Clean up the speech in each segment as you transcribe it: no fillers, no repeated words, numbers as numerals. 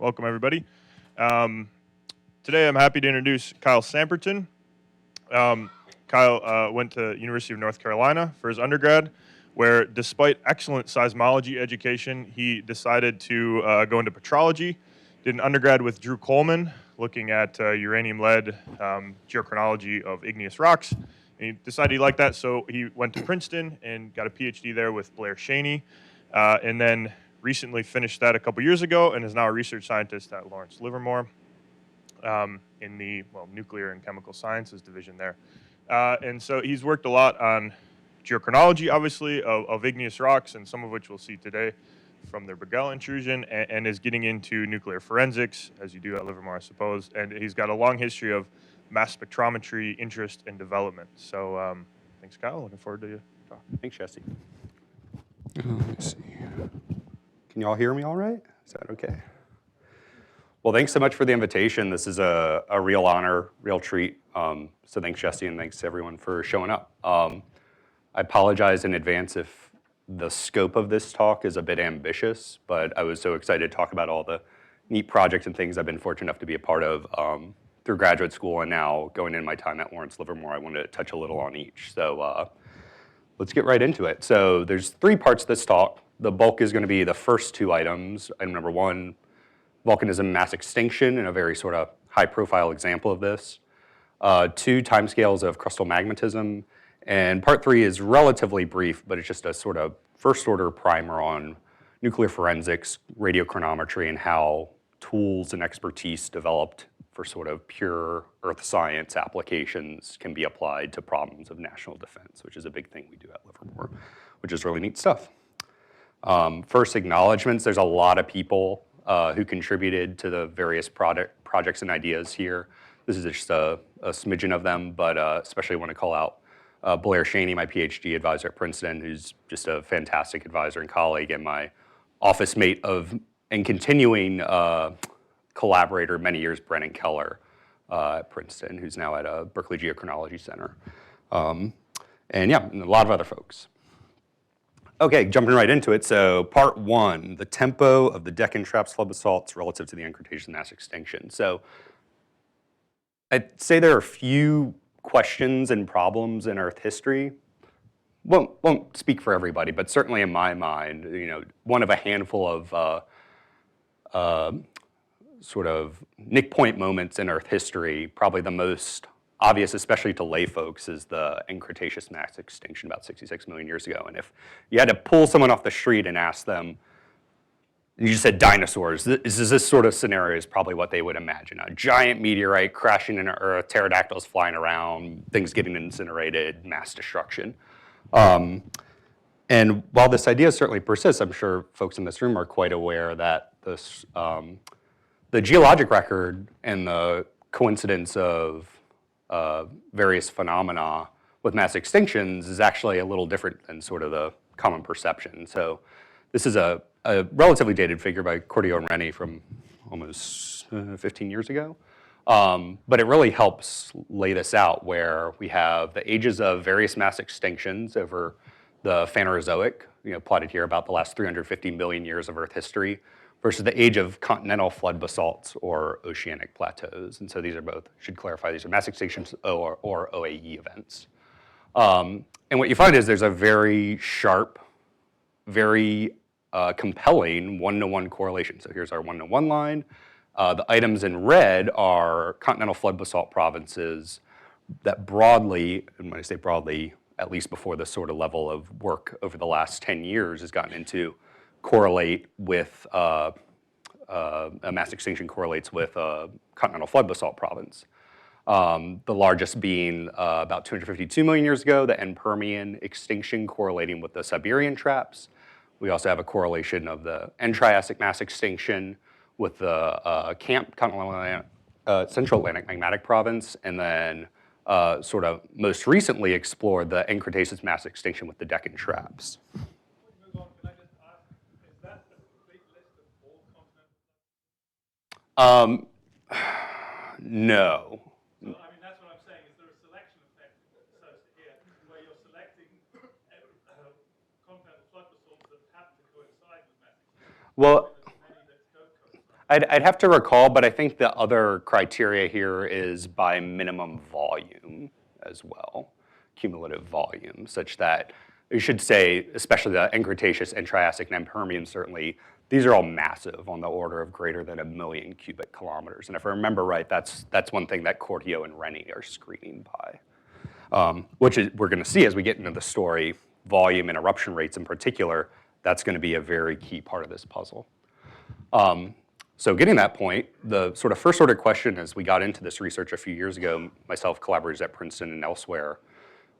Welcome, everybody. Today, I'm happy to introduce Kyle Samperton. Kyle went to University of North Carolina for his undergrad, where despite excellent seismology education, he decided to go into petrology. Did an undergrad with Drew Coleman, looking at uranium-lead geochronology of igneous rocks. And he decided he liked that, so he went to Princeton and got a PhD there with Blair Shaney, and then recently finished that a couple years ago and is now a research scientist at Lawrence Livermore in the nuclear and chemical sciences division there. And so he's worked a lot on geochronology, obviously, of igneous rocks, and some of which we'll see today from the Bergell intrusion, and is getting into nuclear forensics, as you do at Livermore, I suppose. And he's got a long history of mass spectrometry interest and development. So thanks, Kyle. Looking forward to your talk. Thanks, Jesse. Let's see. Can you all hear me all right? Is that okay? Well, thanks so much for the invitation. This is a real honor, real treat. So thanks, Jesse, and thanks to everyone for showing up. I apologize in advance if the scope of this talk is a bit ambitious, but I was so excited to talk about all the neat projects and things I've been fortunate enough to be a part of through graduate school and now going into my time at Lawrence Livermore. I wanted to touch a little on each. So let's get right into it. So there's 3 parts to this talk. The bulk is going to be the first 2 items. Item number 1, volcanism mass extinction, and a very sort of high-profile example of this. 2, timescales of crustal magmatism. And part 3 is relatively brief, but it's just a sort of first-order primer on nuclear forensics, radiochronometry, and how tools and expertise developed for sort of pure earth science applications can be applied to problems of national defense, which is a big thing we do at Livermore, which is really neat stuff. First, acknowledgements. There's a lot of people who contributed to the various projects and ideas here. This is just a smidgen of them, but especially want to call out Blair Shaney, my PhD advisor at Princeton, who's just a fantastic advisor and colleague, and my office mate and continuing collaborator many years, Brennan Keller at Princeton, who's now at Berkeley Geochronology Center. And yeah, and a lot of other folks. Okay, jumping right into it. So part 1, the tempo of the Deccan Traps flood basalts relative to the end-Cretaceous mass extinction. So I'd say there are a few questions and problems in Earth history. Won't speak for everybody, but certainly in my mind, one of a handful of sort of Nick Point moments in Earth history, probably the most obvious, especially to lay folks, is the end-Cretaceous mass extinction about 66 million years ago. And if you had to pull someone off the street and ask them, and you just said dinosaurs, this sort of scenario is probably what they would imagine. A giant meteorite crashing into Earth, pterodactyls flying around, things getting incinerated, mass destruction. And while this idea certainly persists, I'm sure folks in this room are quite aware that the geologic record and the coincidence of various phenomena with mass extinctions is actually a little different than sort of the common perception. So this is a relatively dated figure by Cordio and Rennie from almost 15 years ago. But it really helps lay this out, where we have the ages of various mass extinctions over the Phanerozoic, plotted here about the last 350 million years of Earth history, versus the age of continental flood basalts or oceanic plateaus. And so these are both, should clarify, these are mass extinctions or OAE events. And what you find is there's a very sharp, very compelling 1-to-1 correlation. So here's our 1-to-1 line. The items in red are continental flood basalt provinces that broadly, and when I say broadly, at least before this sort of level of work over the last 10 years has gotten into correlate with, a mass extinction correlates with a continental flood basalt province. The largest being about 252 million years ago, the end Permian extinction correlating with the Siberian traps. We also have a correlation of the end Triassic mass extinction with the Central Atlantic magmatic province, and then sort of most recently explored the end Cretaceous mass extinction with the Deccan Traps. No. So, I mean, that's what I'm saying. Is there a selection effect here where you're selecting continental flood basalts that happen to coincide with mass extinction? Well, I'd have to recall, but I think the other criteria here is by minimum volume as well, cumulative volume, such that you should say, especially the end-Cretaceous and Triassic and Permian, certainly, these are all massive, on the order of greater than 1 million cubic kilometers. And if I remember right, that's one thing that Cortio and Rennie are screening by, which is, we're going to see as we get into the story, volume and eruption rates in particular, that's going to be a very key part of this puzzle. So getting that point, the sort of first order question as we got into this research a few years ago, myself, collaborators at Princeton and elsewhere,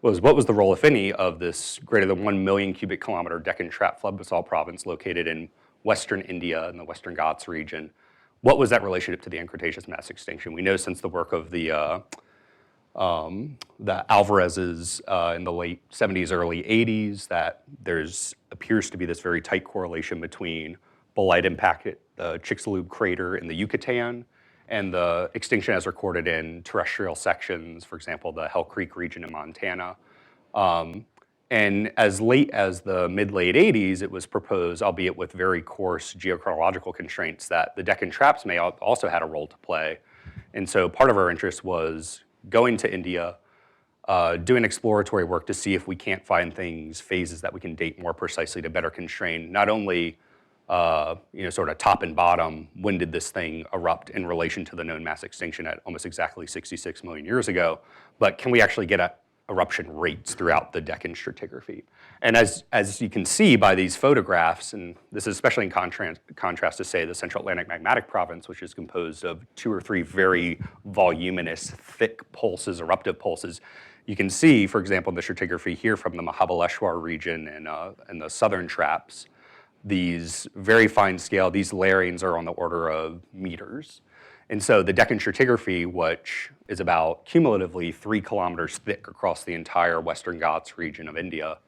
was what was the role, if any, of this greater than 1 million cubic kilometer Deccan Trap flood basalt province located in western India in the Western Ghats region? What was that relationship to the end-Cretaceous mass extinction? We know since the work of the Alvarez's in the late 70s, early 80s, that there's appears to be this very tight correlation between bolide impact at the Chicxulub crater in the Yucatan and the extinction as recorded in terrestrial sections, for example, the Hell Creek region in Montana. And as late as the mid-late 80s, it was proposed, albeit with very coarse geochronological constraints, that the Deccan Traps may also had a role to play. And so part of our interest was going to India, doing exploratory work to see if we can't find things, phases that we can date more precisely to better constrain not only sort of top and bottom, when did this thing erupt in relation to the known mass extinction at almost exactly 66 million years ago, but can we actually get at eruption rates throughout the Deccan stratigraphy? And as you can see by these photographs, and this is especially in contrast to, say, the Central Atlantic Magmatic Province, which is composed of 2 or 3 very voluminous, thick pulses, eruptive pulses, you can see, for example, in the stratigraphy here from the Mahabaleshwar region and the southern traps, these very fine scale, these layerings are on the order of meters. And so the Deccan stratigraphy, which is about cumulatively 3 kilometers thick across the entire Western Ghats region of India,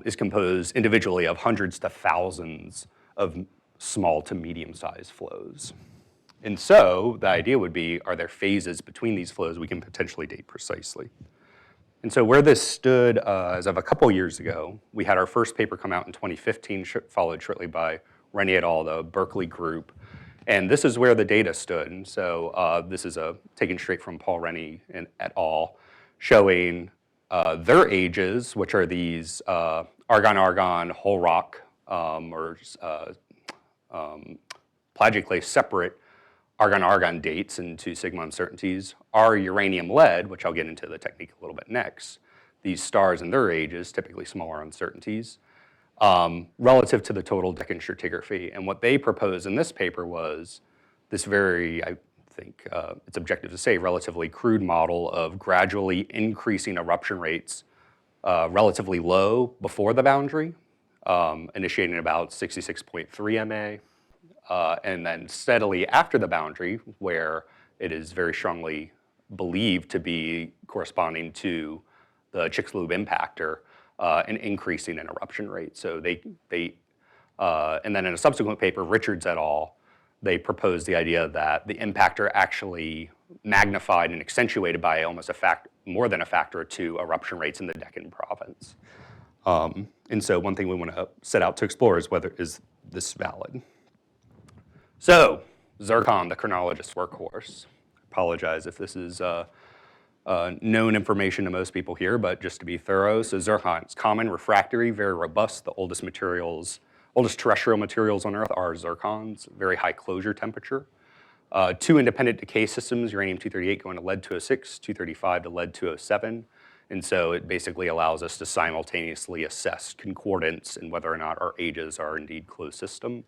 is composed individually of hundreds to thousands of small to medium-sized flows. And so the idea would be, are there phases between these flows we can potentially date precisely? And so where this stood as of a couple years ago, we had our first paper come out in 2015, followed shortly by Rennie et al., the Berkeley group. And this is where the data stood. And so this is taken straight from Paul Rennie and et al., showing their ages, which are these argon-argon, whole rock, or plagically separate argon-argon dates into sigma uncertainties, are uranium-lead, which I'll get into the technique a little bit next, these stars and their ages, typically smaller uncertainties, relative to the total Deccan stratigraphy. And what they proposed in this paper was this very, I think it's objective to say, relatively crude model of gradually increasing eruption rates relatively low before the boundary, initiating about 66.3 MA, and then steadily after the boundary, where it is very strongly believed to be corresponding to the Chicxulub impactor, and increasing in eruption rate. So and then in a subsequent paper, Richards et al., they proposed the idea that the impactor actually magnified and accentuated by almost more than a factor of 2 eruption rates in the Deccan province. And so one thing we want to set out to explore is whether is this valid. So, ZIRCON, the chronologist workhorse. Apologize if this is known information to most people here, but just to be thorough, so ZIRCON, it's common, refractory, very robust. The oldest terrestrial materials on Earth are zircons, very high closure temperature. 2 independent decay systems, uranium-238 going to lead-206, 235 to lead-207. And so it basically allows us to simultaneously assess concordance and whether or not our ages are indeed closed system.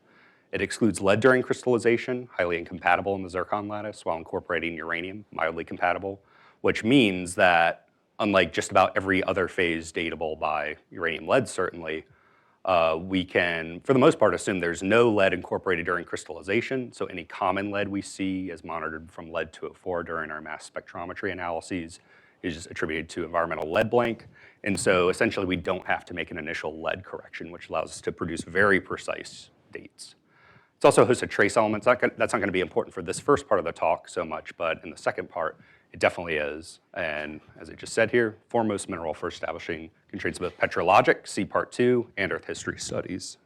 It excludes lead during crystallization, highly incompatible in the zircon lattice, while incorporating uranium, mildly compatible, which means that unlike just about every other phase datable by uranium-lead certainly, we can, for the most part, assume there's no lead incorporated during crystallization, so any common lead we see as monitored from lead-204 during our mass spectrometry analyses is attributed to environmental lead blank, and so essentially we don't have to make an initial lead correction, which allows us to produce very precise dates. It's also a host of trace elements. That's not going to be important for this first part of the talk so much, but in the second part, it definitely is. And as I just said here, foremost mineral for establishing constraints of both petrologic, see part 2, and Earth history studies,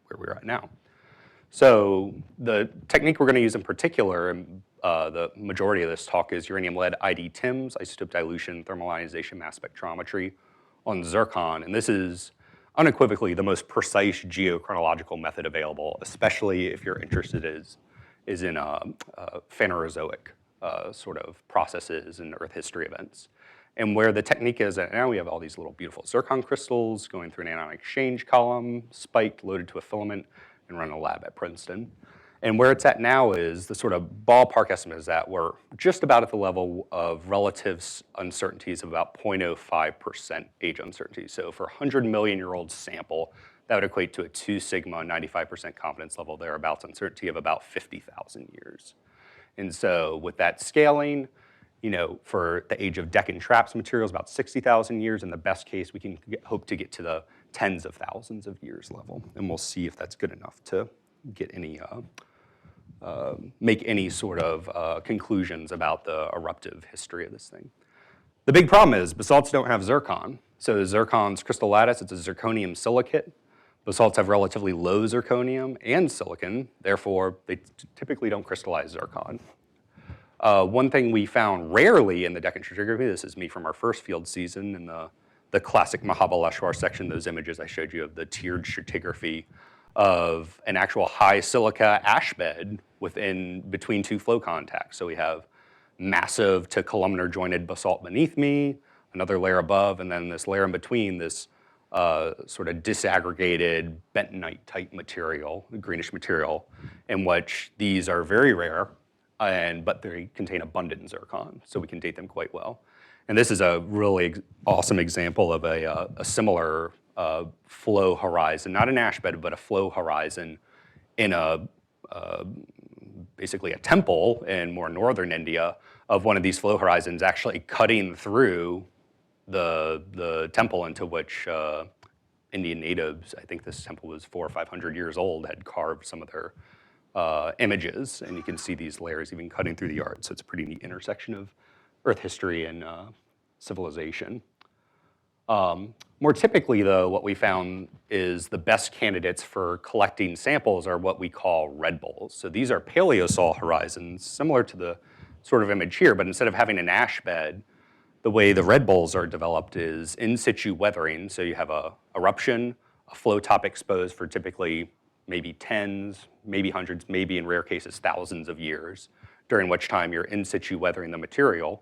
where we're at now. So the technique we're going to use in particular, and the majority of this talk, is uranium-lead ID-TIMS, isotope dilution thermal ionization mass spectrometry on ZIRCON. And this is unequivocally the most precise geochronological method available, especially if you're interested is in Phanerozoic sort of processes and Earth history events. And where the technique is that now we have all these little beautiful zircon crystals going through an anion exchange column, spiked, loaded to a filament, and run in a lab at Princeton. And where it's at now is the sort of ballpark estimate is that we're just about at the level of relative uncertainties of about 0.05% age uncertainty. So for a 100-million-year-old sample, that would equate to a 2 sigma 95% confidence level thereabouts uncertainty of about 50,000 years. And so with that scaling, for the age of Deccan Traps materials, about 60,000 years. In the best case, we can hope to get to the tens of thousands of years level. And we'll see if that's good enough to get any, make any sort of conclusions about the eruptive history of this thing. The big problem is basalts don't have zircon. So zircon's crystal lattice, it's a zirconium silicate. Basalts have relatively low zirconium and silicon, therefore they typically don't crystallize zircon. One thing we found rarely in the Deccan stratigraphy, this is me from our first field season in the classic Mahabaleshwar section, those images I showed you of the tiered stratigraphy of an actual high silica ash bed between two flow contacts. So we have massive to columnar jointed basalt beneath me, another layer above, and then this layer in between, this sort of disaggregated bentonite type material, greenish material, in which these are very rare, but they contain abundant zircon, so we can date them quite well. And this is a really awesome example of a similar flow horizon, not an ash bed, but a flow horizon in basically a temple in more northern India of one of these flow horizons actually cutting through the temple into which Indian natives, I think this temple was 400 or 500 years old, had carved some of their images, and you can see these layers even cutting through the art. So it's a pretty neat intersection of Earth history and civilization. More typically, though, what we found is the best candidates for collecting samples are what we call red bowls. So these are paleosol horizons, similar to the sort of image here, but instead of having an ash bed, the way the red bowls are developed is in situ weathering. So you have a eruption, a flow top exposed for typically maybe tens, maybe hundreds, maybe in rare cases thousands of years, during which time you're in situ weathering the material,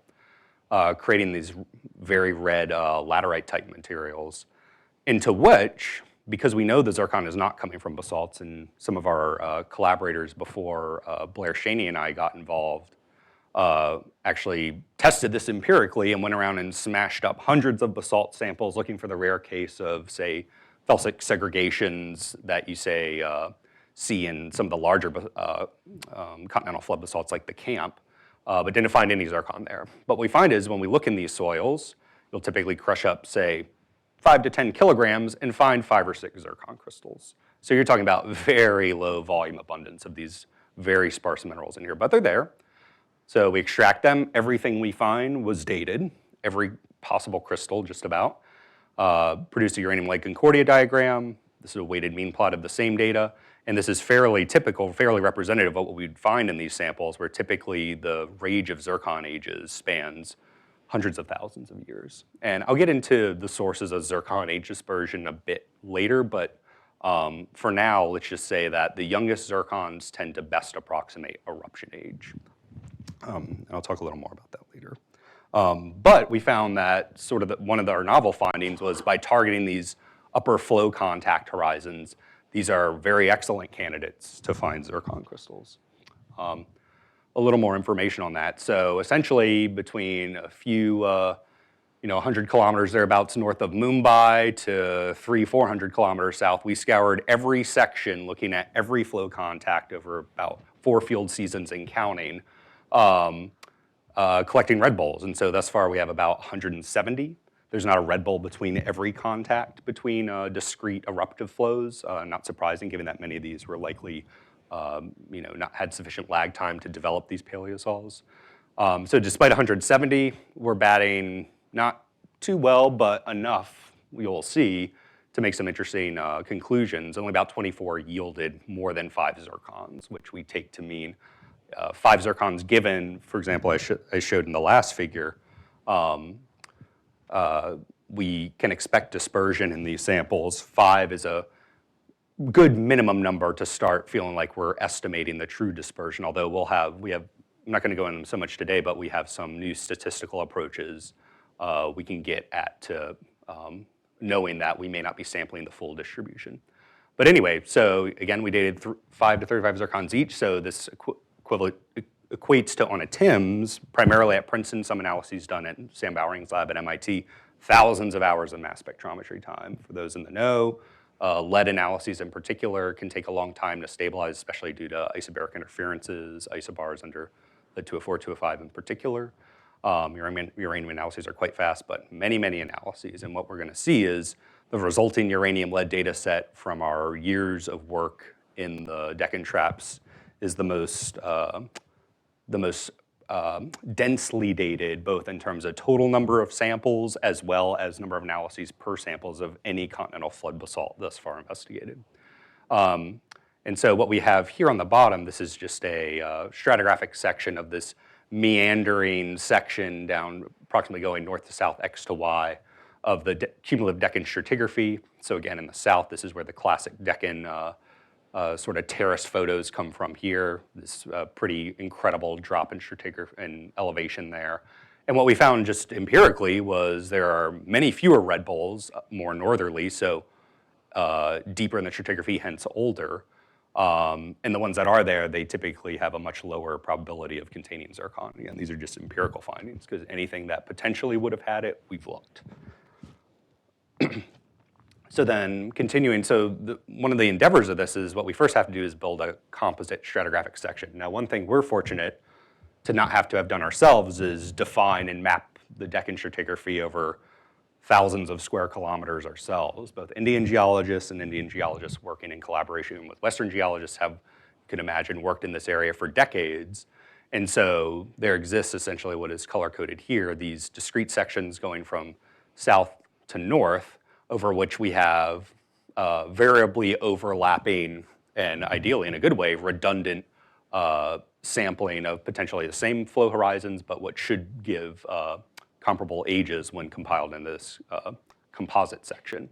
creating these very red laterite type materials, into which, because we know the zircon is not coming from basalts, and some of our collaborators before Blair Shaney and I got involved actually tested this empirically and went around and smashed up hundreds of basalt samples looking for the rare case of, say, felsic segregations that you see in some of the larger continental flood basalts like the Camp, but didn't find any zircon there. But what we find is when we look in these soils, you'll typically crush up, say, 5 to 10 kilograms and find 5 or 6 zircon crystals. So you're talking about very low volume abundance of these very sparse minerals in here, but they're there. So we extract them. Everything we find was dated, every possible crystal just about. Produce a uranium-lead Concordia diagram. This is a weighted mean plot of the same data. And this is fairly typical, fairly representative of what we'd find in these samples, where typically the range of zircon ages spans hundreds of thousands of years. And I'll get into the sources of zircon age dispersion a bit later, but for now, let's just say that the youngest zircons tend to best approximate eruption age. And I'll talk a little more about that later. But we found that sort of one of our novel findings was by targeting these upper flow contact horizons, these are very excellent candidates to find zircon crystals. A little more information on that. So essentially between a few, 100 kilometers thereabouts north of Mumbai to 300-400 kilometers south, we scoured every section looking at every flow contact over about 4 field seasons and counting, collecting red bowls. And so thus far we have about 170. There's not a red bowl between every contact between discrete eruptive flows. Not surprising, given that many of these were likely, not had sufficient lag time to develop these paleosols. So despite 170, we're batting not too well, but enough, you'll see, to make some interesting conclusions. Only about 24 yielded more than 5 zircons, which we take to mean 5 zircons given, for example, I showed in the last figure, we can expect dispersion in these samples. 5 is a good minimum number to start feeling like we're estimating the true dispersion, although we have, I'm not going to go into them so much today, but we have some new statistical approaches we can get at to knowing that we may not be sampling the full distribution. But anyway, so again, we dated 5 to 35 zircons each, so this equates to, on a TIMS, primarily at Princeton, some analyses done at Sam Bowring's lab at MIT, thousands of hours of mass spectrometry time. For those in the know, lead analyses in particular can take a long time to stabilize, especially due to isobaric interferences, isobars under lead 204, 205 in particular. Uranium analyses are quite fast, but many, many analyses. And what we're going to see is the resulting uranium-lead data set from our years of work in the Deccan Traps is the most densely dated, both in terms of total number of samples as well as number of analyses per samples of any continental flood basalt thus far investigated. And so what we have here on the bottom, this is just a stratigraphic section of this meandering section down approximately going north to south, x to y, of the cumulative Deccan stratigraphy. So again, in the south, this is where the classic Deccan sort of terrace photos come from here. This pretty incredible drop in stratigraphy and elevation there. And what we found just empirically was there are many fewer red bowls, more northerly, so deeper in the stratigraphy, hence older. And the ones that are there, they typically have a much lower probability of containing zircon. Again, these are just empirical findings, because anything that potentially would have had it, we've looked. So then continuing, so one of the endeavors of this is what we first have to do is build a composite stratigraphic section. Now, one thing we're fortunate to not have to have done ourselves is define and map the Deccan stratigraphy over thousands of square kilometers ourselves. Both Indian geologists and Indian geologists working in collaboration with Western geologists have, you could imagine, worked in this area for decades. And so there exists essentially what is color-coded here, these discrete sections going from south to north, over which we have variably overlapping and ideally in a good way redundant sampling of potentially the same flow horizons, but what should give comparable ages when compiled in this composite section.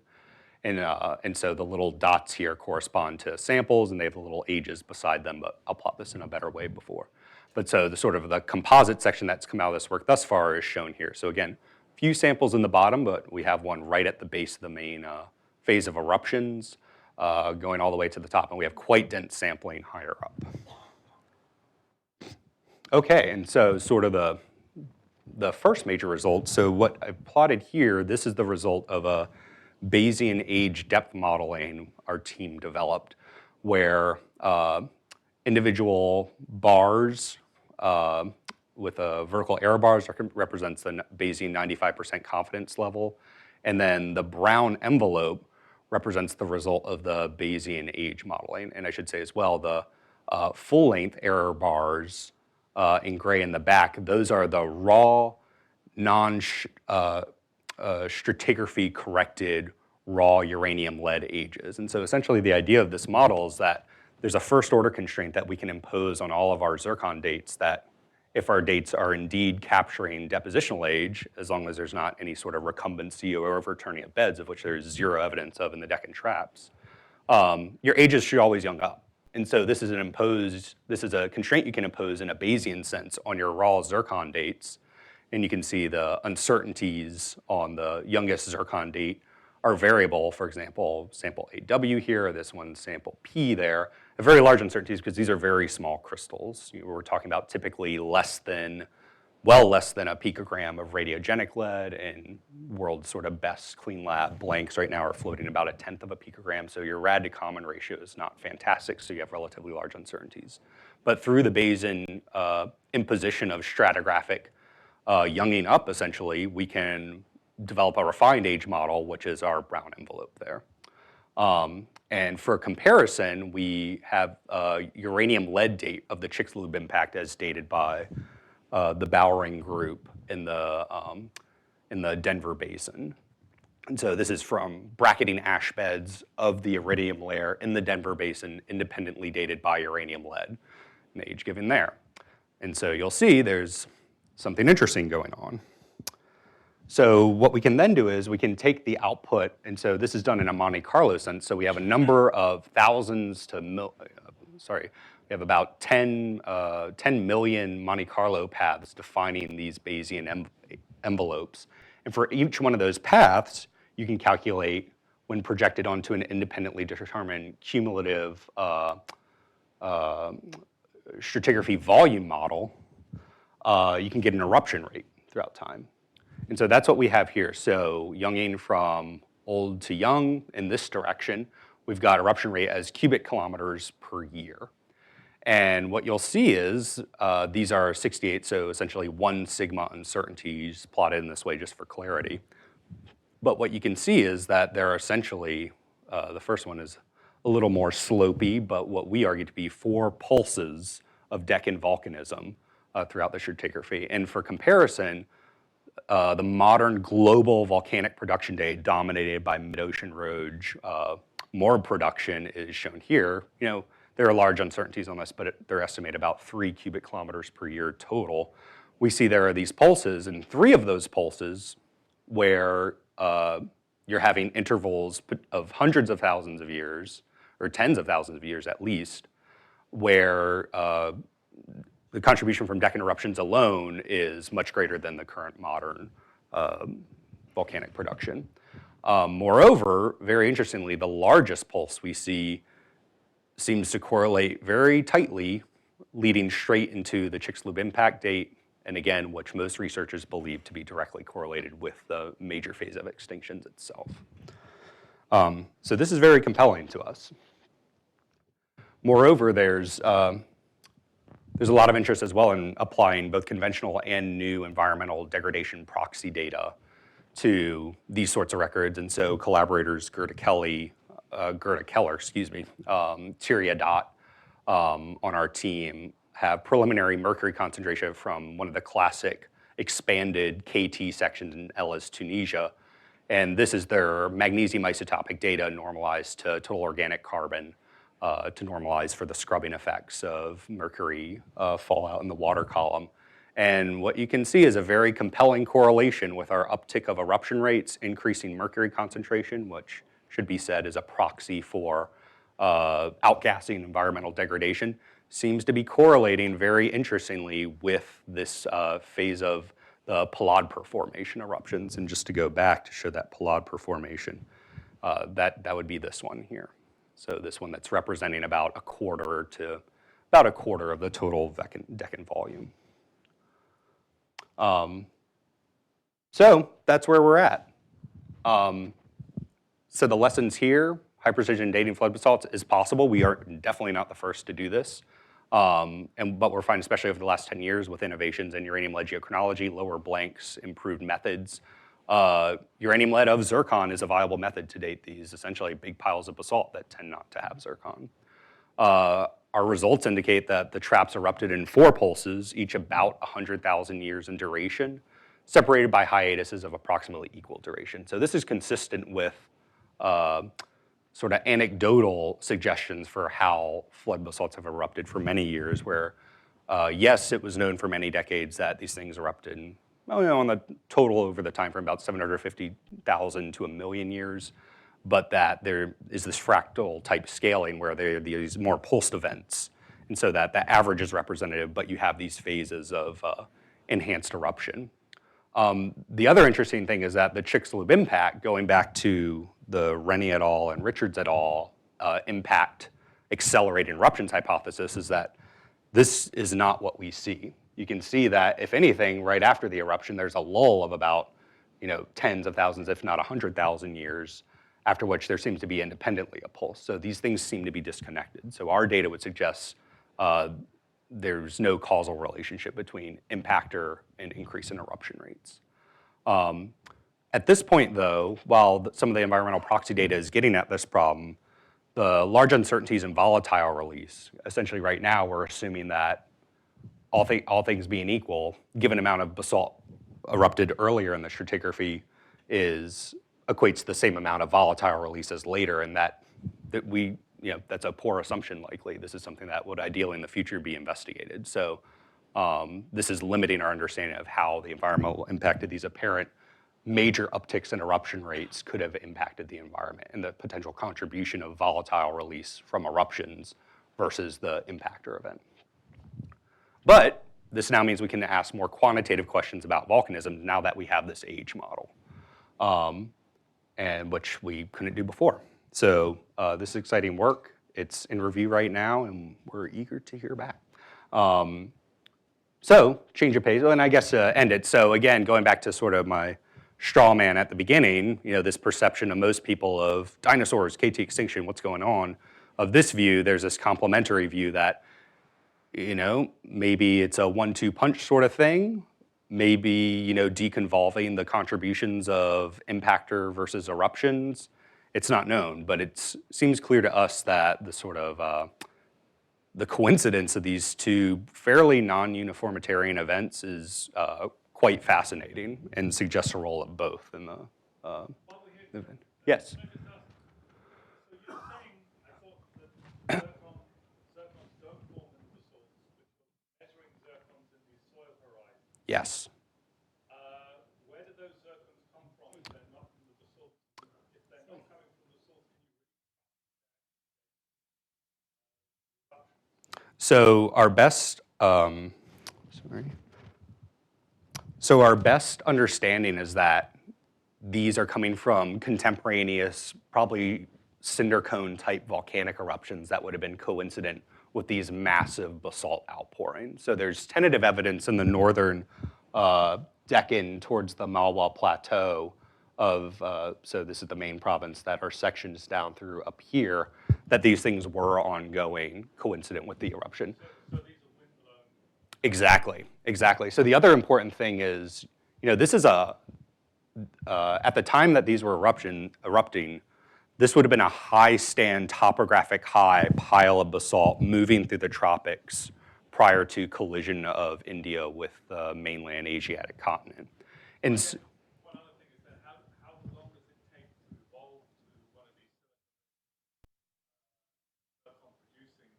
And so the little dots here correspond to samples, and they have the little ages beside them, but I'll plot this in a better way before. But so the sort of the composite section that's come out of this work thus far is shown here. So again, few samples in the bottom, but we have one right at the base of the main phase of eruptions, going all the way to the top, and we have quite dense sampling higher up. Okay, and so sort of the first major result, so what I've plotted here, this is the result of a Bayesian age depth modeling our team developed, where individual bars with vertical error bars represents the Bayesian 95% confidence level, and then the brown envelope represents the result of the Bayesian age modeling. And I should say as well, the full-length error bars in gray in the back, those are the raw, non-stratigraphy corrected raw uranium lead ages. And so essentially the idea of this model is that there's a first order constraint that we can impose on all of our zircon dates, that if our dates are indeed capturing depositional age, as long as there's not any sort of recumbency or overturning of beds, of which there's zero evidence of in the Deccan Traps, your ages should always young up. And so this is a constraint you can impose in a Bayesian sense on your raw zircon dates. And you can see the uncertainties on the youngest zircon date are variable. For example, sample AW here, this one sample P there, have very large uncertainties because these are very small crystals. We're talking about typically well less than a picogram of radiogenic lead, and world's sort of best clean lab blanks right now are floating about 1/10 of a picogram. So your rad to common ratio is not fantastic, so you have relatively large uncertainties. But through the Bayesian imposition of stratigraphic younging up, essentially, we can develop a refined age model, which is our brown envelope there. And for comparison, we have a uranium lead date of the Chicxulub impact as dated by the Bowring group in the Denver Basin. And so this is from bracketing ash beds of the iridium layer in the Denver Basin, independently dated by uranium lead, and the age given there. And so you'll see there's something interesting going on. So what we can then do is we can take the output, and so this is done in a Monte Carlo sense, so we have a number of thousands to we have about 10 million Monte Carlo paths defining these Bayesian envelopes. And for each one of those paths, you can calculate, when projected onto an independently determined cumulative stratigraphy volume model, you can get an eruption rate throughout time. And so that's what we have here. So younging from old to young in this direction, we've got eruption rate as cubic kilometers per year. And what you'll see is these are 68, so essentially 1 sigma uncertainties plotted in this way just for clarity. But what you can see is that there are essentially, the first one is a little more slopey, but what we argue to be 4 pulses of Deccan volcanism throughout the stratigraphy. And for comparison, the modern global volcanic production day dominated by mid-ocean Rouge morb production is shown here. You know, there are large uncertainties on this, but they're estimated about 3 cubic kilometers per year total. We see there are these pulses, and 3 of those pulses where you're having intervals of hundreds of thousands of years, or tens of thousands of years at least, where the contribution from Deccan eruptions alone is much greater than the current modern volcanic production. Moreover, very interestingly, the largest pulse we see seems to correlate very tightly, leading straight into the Chicxulub impact date, and again, which most researchers believe to be directly correlated with the major phase of extinctions itself. So this is very compelling to us. Moreover, there's a lot of interest as well in applying both conventional and new environmental degradation proxy data to these sorts of records, and so collaborators Gerda Keller, Thierry Dot on our team have preliminary mercury concentration from one of the classic expanded KT sections in Elis, Tunisia, and this is their magnesium isotopic data normalized to total organic carbon to normalize for the scrubbing effects of mercury fallout in the water column. And what you can see is a very compelling correlation with our uptick of eruption rates, increasing mercury concentration, which should be said is a proxy for outgassing environmental degradation, seems to be correlating very interestingly with this phase of the Palladper formation eruptions. And just to go back to show that Palladper formation, that would be this one here. So this one that's representing about a quarter of the total Deccan volume. So that's where we're at. So the lessons here, high precision dating flood basalts is possible. We are definitely not the first to do this. But we're finding, especially over the last 10 years with innovations in uranium lead geochronology, lower blanks, improved methods. Uranium lead of ZIRCON is a viable method to date these essentially big piles of basalt that tend not to have ZIRCON. Our results indicate that the traps erupted in 4 pulses, each about 100,000 years in duration, separated by hiatuses of approximately equal duration. So this is consistent with sort of anecdotal suggestions for how flood basalts have erupted for many years, where yes, it was known for many decades that these things erupted on the total over the time frame about 750,000 to 1 million years, but that there is this fractal type scaling where there are these more pulsed events, and so that the average is representative, but you have these phases of enhanced eruption. The other interesting thing is that the Chicxulub impact, going back to the Rennie et al. And Richards et al. Impact accelerating eruptions hypothesis, is that this is not what we see. You can see that, if anything, right after the eruption, there's a lull of about tens of thousands, if not 100,000 years, after which there seems to be independently a pulse. So these things seem to be disconnected. So our data would suggest there's no causal relationship between impactor and increase in eruption rates. At this point, though, while some of the environmental proxy data is getting at this problem, the large uncertainties in volatile release, essentially right now we're assuming that all things being equal, given amount of basalt erupted earlier in the stratigraphy is equates to the same amount of volatile releases later, and that we, that's a poor assumption likely. This is something that would ideally in the future be investigated. So this is limiting our understanding of how the environmental impact of these apparent major upticks in eruption rates could have impacted the environment and the potential contribution of volatile release from eruptions versus the impactor event. But this now means we can ask more quantitative questions about volcanism now that we have this age model, and which we couldn't do before. So this is exciting work. It's in review right now, and we're eager to hear back. So change of pace, and I guess end it. So again, going back to sort of my straw man at the beginning, this perception of most people of dinosaurs, KT extinction, what's going on, of this view, there's this complementary view that, maybe it's a 1-2 punch sort of thing, maybe, deconvolving the contributions of impactor versus eruptions. It's not known, but it seems clear to us that the sort of the coincidence of these two fairly non-uniformitarian events is quite fascinating and suggests a role of both in the event. Yes? So you're saying, I thought that zircons don't form in the basalts, but measuring zircons in the soil horizon. Yes. Where do those zircons come from if they're not from the basalt? If they're not coming from the basalt, So our best, So our best understanding is that these are coming from contemporaneous, probably cinder cone type volcanic eruptions that would have been coincident with these massive basalt outpourings. So there's tentative evidence in the northern Deccan towards the Malwa Plateau of, so this is the main province that are sections down through up here, that these things were ongoing, coincident with the eruption. so these are wind blown. Exactly, exactly. So the other important thing is, this is at the time that these were erupting, this would have been a high stand, topographic high pile of basalt moving through the tropics prior to collision of India with the mainland Asiatic continent. And One other thing is that how long does it take to evolve to one of these zircon producing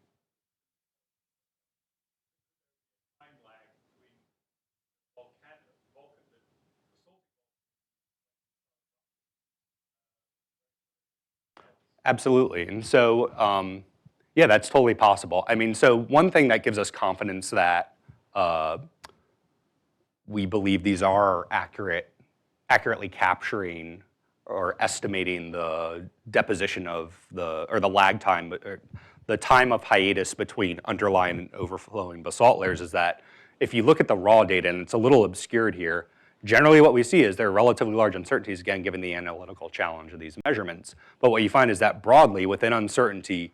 time lag between the basaltic absolutely. And so, yeah, that's totally possible. I mean, so one thing that gives us confidence that we believe these are accurately capturing or estimating the deposition of or the lag time, or the time of hiatus between underlying and overflowing basalt layers is that if you look at the raw data, and it's a little obscured here, generally what we see is there are relatively large uncertainties, again, given the analytical challenge of these measurements. But what you find is that broadly, within uncertainty,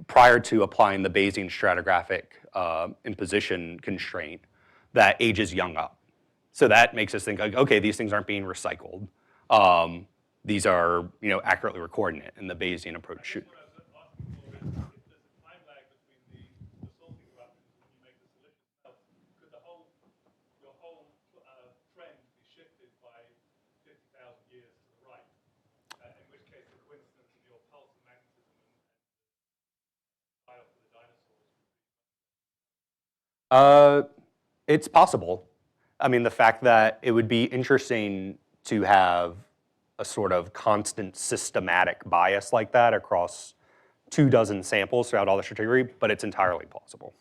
prior to applying the Bayesian stratigraphic imposition constraint, that ages young up. So that makes us think, like, okay, these things aren't being recycled. These are, accurately recording it, and the Bayesian approach should. What I was asking for is, if there's a time lag between the basaltic eruptions and you make the solution melt, could your whole trend be shifted by 50,000 years to the right? In which case, the coincidence of your pulse and magnetism and die off of the dinosaurs would be. It's possible. I mean, the fact that it would be interesting to have a sort of constant systematic bias like that across 24 samples throughout all the stratigraphy, but it's entirely plausible.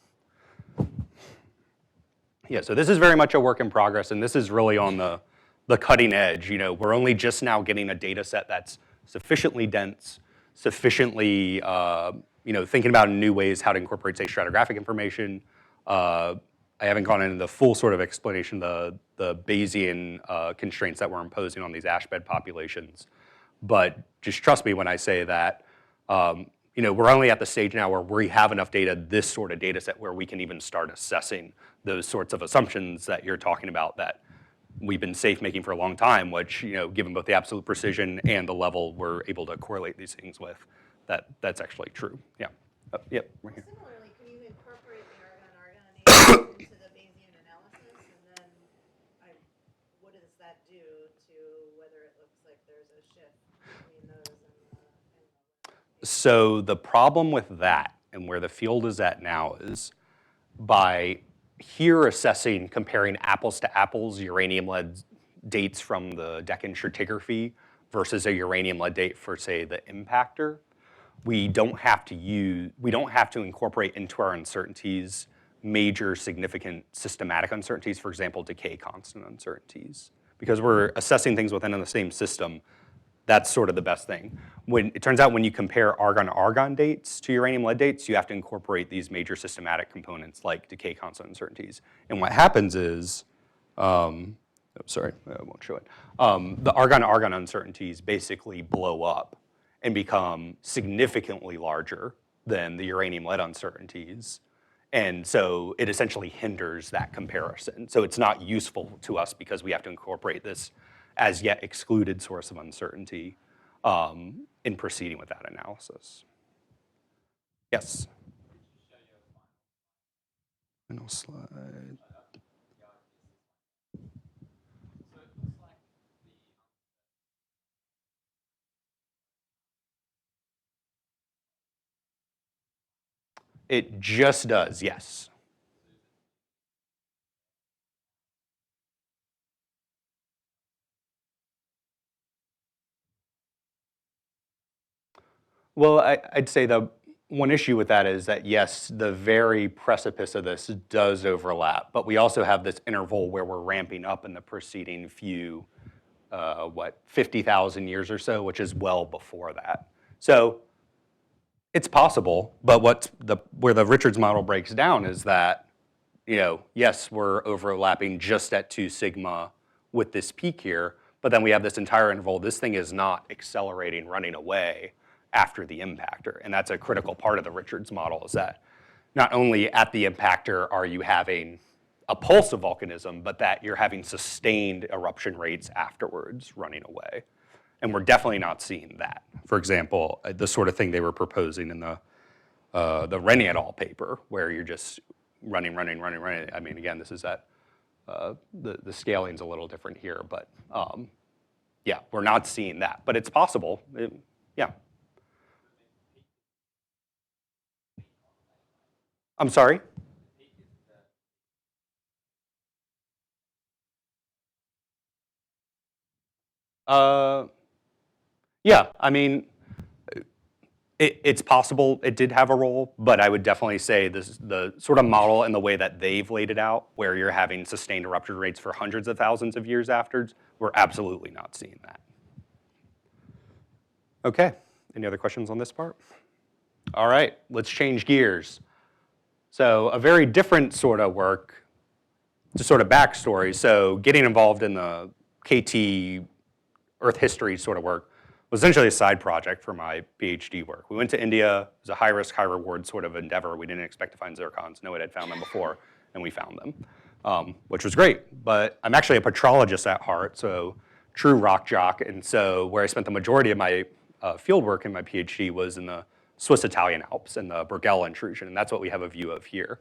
Yeah, so this is very much a work in progress, and this is really on the cutting edge. We're only just now getting a data set that's sufficiently dense, sufficiently, thinking about new ways how to incorporate, say, stratigraphic information. I haven't gone into the full sort of explanation of the Bayesian constraints that we're imposing on these ash bed populations. But just trust me when I say that, we're only at the stage now where we have enough data, this sort of data set, where we can even start assessing those sorts of assumptions that you're talking about that we've been safe making for a long time, which, given both the absolute precision and the level we're able to correlate these things with, that's actually true. Yeah. Yep, right here. Similarly, can you incorporate the argon data into the Bayesian analysis, and then what does that due to whether it looks like there's a shift between those and the So the problem with that and where the field is at now is by here assessing, comparing apples to apples, uranium lead dates from the Deccan stratigraphy versus a uranium lead date for, say, the impactor, we don't have to incorporate into our uncertainties major significant systematic uncertainties, for example, decay constant uncertainties. Because we're assessing things within the same system, that's sort of the best thing. It turns out when you compare argon-argon dates to uranium lead dates, you have to incorporate these major systematic components like decay constant uncertainties. And what happens is, sorry, I won't show it. The argon-argon uncertainties basically blow up and become significantly larger than the uranium lead uncertainties. And so it essentially hinders that comparison. So it's not useful to us because we have to incorporate this as yet excluded source of uncertainty in proceeding with that analysis. Yes? Final slide. It just does, yes. Well, I'd say the one issue with that is that, yes, the very precipice of this does overlap, but we also have this interval where we're ramping up in the preceding few, 50,000 years or so, which is well before that. So it's possible, but where the Richards model breaks down is that, yes, we're overlapping just at 2 sigma with this peak here, but then we have this entire interval. This thing is not accelerating, running away after the impactor. And that's a critical part of the Richards model, is that not only at the impactor are you having a pulse of volcanism, but that you're having sustained eruption rates afterwards running away. And we're definitely not seeing that. For example, the sort of thing they were proposing in the Rennie et al. Paper, where you're just running. I mean, again, this is at, the scaling's a little different here, but yeah, we're not seeing that. But it's possible, yeah. I'm sorry? Yeah, I mean, it's possible it did have a role, but I would definitely say the sort of model and the way that they've laid it out, where you're having sustained eruption rates for hundreds of thousands of years afterwards, we're absolutely not seeing that. Okay, any other questions on this part? All right, let's change gears. So a very different sort of work, just sort of backstory. So getting involved in the KT Earth history sort of work was essentially a side project for my PhD work. We went to India. It was a high-risk, high-reward sort of endeavor. We didn't expect to find zircons. No one had found them before, and we found them, which was great. But I'm actually a petrologist at heart, so true rock jock. And so where I spent the majority of my field work in my PhD was in the Swiss-Italian Alps and the Bergell intrusion, and that's what we have a view of here.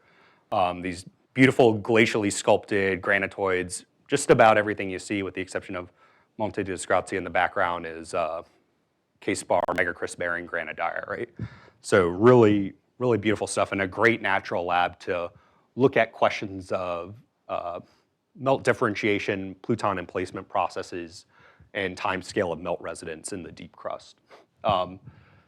These beautiful glacially sculpted granitoids, just about everything you see with the exception of Monte di Scrazzi in the background is K-spar megacrystal-bearing granodiorite, right? So really, really beautiful stuff and a great natural lab to look at questions of melt differentiation, Pluton emplacement processes, and time scale of melt residence in the deep crust.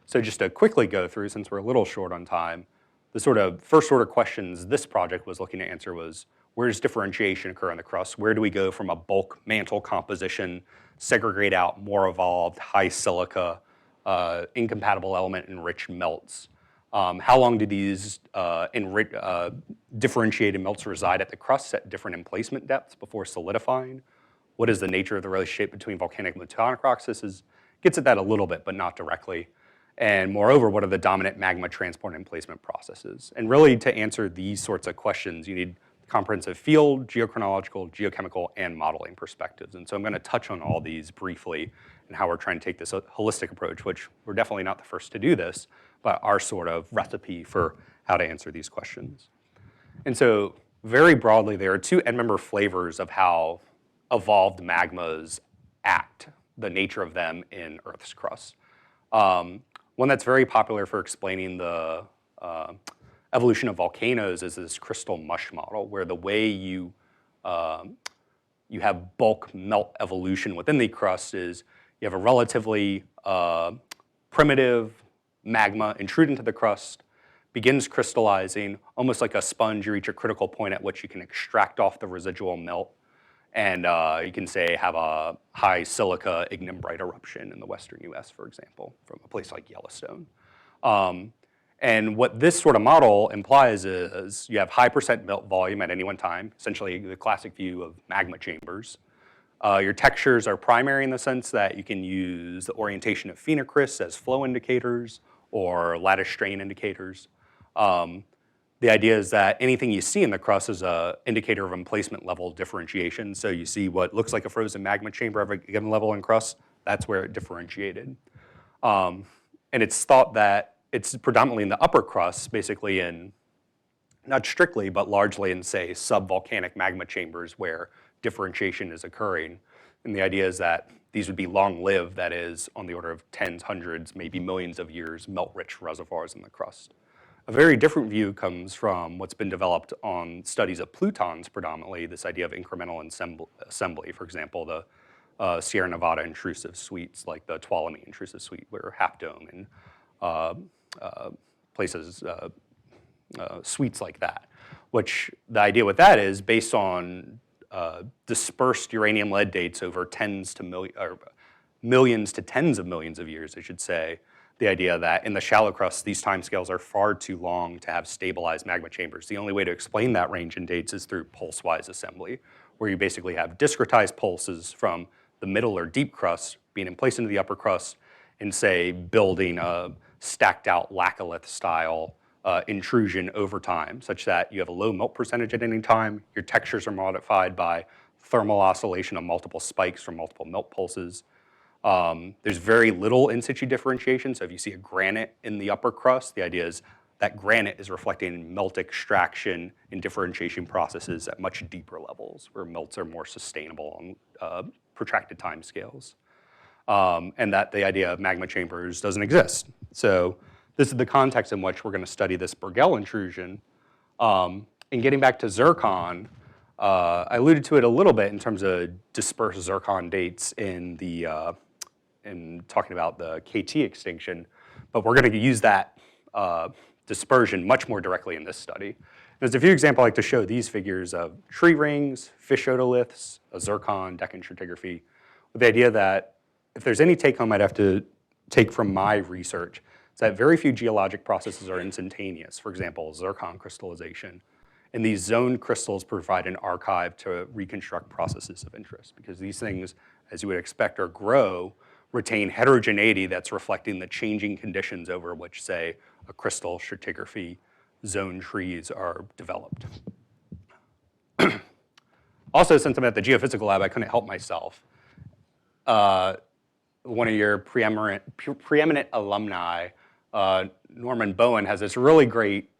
So just to quickly go through, since we're a little short on time, the sort of first order questions this project was looking to answer was, where does differentiation occur in the crust? Where do we go from a bulk mantle composition, segregate out more evolved, high silica, incompatible element enriched melts? How long do these differentiated melts reside at the crust at different emplacement depths before solidifying? What is the nature of the relationship between volcanic and plutonic rocks? This gets at that a little bit, but not directly. And moreover, what are the dominant magma transport and emplacement processes? And really, to answer these sorts of questions, you need comprehensive field, geochronological, geochemical, and modeling perspectives. And so I'm going to touch on all these briefly and how we're trying to take this holistic approach, which we're definitely not the first to do this, but our sort of recipe for how to answer these questions. And so very broadly, there are 2 end-member flavors of how evolved magmas act, the nature of them in Earth's crust. One that's very popular for explaining the evolution of volcanoes is this crystal mush model, where the way you have bulk melt evolution within the crust is you have a relatively primitive magma intrude into the crust, begins crystallizing, almost like a sponge. You reach a critical point at which you can extract off the residual melt, and you can say have a high silica ignimbrite eruption in the western US, for example, from a place like Yellowstone. And what this sort of model implies is you have high percent melt volume at any one time, essentially the classic view of magma chambers. Your textures are primary in the sense that you can use the orientation of phenocrysts as flow indicators or lattice strain indicators. The idea is that anything you see in the crust is an indicator of emplacement level differentiation. So you see what looks like a frozen magma chamber of a given level in crust, that's where it differentiated. And it's thought that it's predominantly in the upper crust, basically in, not strictly, but largely in, say, subvolcanic magma chambers where differentiation is occurring. And the idea is that these would be long-lived, that is, on the order of tens, hundreds, maybe millions of years, melt-rich reservoirs in the crust. A very different view comes from what's been developed on studies of plutons predominantly, this idea of incremental assembly. For example, the Sierra Nevada intrusive suites, like the Tuolumne intrusive suite, where Half Dome and places, suites like that, which the idea with that is based on dispersed uranium lead dates over millions to tens of millions of years, I should say, the idea that in the shallow crust, these timescales are far too long to have stabilized magma chambers. The only way to explain that range in dates is through pulse-wise assembly, where you basically have discretized pulses from the middle or deep crust being placed into the upper crust and, say, building a stacked out laccolith style intrusion over time, such that you have a low melt percentage at any time. Your textures are modified by thermal oscillation of multiple spikes from multiple melt pulses. There's very little in situ differentiation, so if you see a granite in the upper crust, the idea is that granite is reflecting melt extraction and differentiation processes at much deeper levels, where melts are more sustainable on protracted time scales. And that the idea of magma chambers doesn't exist. So this is the context in which we're going to study this Burgell intrusion. And getting back to ZIRCON, I alluded to it a little bit in terms of dispersed ZIRCON dates in talking about the KT extinction, but we're going to use that dispersion much more directly in this study. There's a few examples I like to show these figures of tree rings, fish otoliths, a ZIRCON, Deccan stratigraphy, with the idea that if there's any take home I'd have to take from my research, it's that very few geologic processes are instantaneous. For example, ZIRCON crystallization. And these zoned crystals provide an archive to reconstruct processes of interest, because these things, as you would expect or grow, retain heterogeneity that's reflecting the changing conditions over which, say, a crystal stratigraphy zone trees are developed. Also, since I'm at the geophysical lab, I couldn't help myself. One of your preeminent alumni, Norman Bowen, has this really great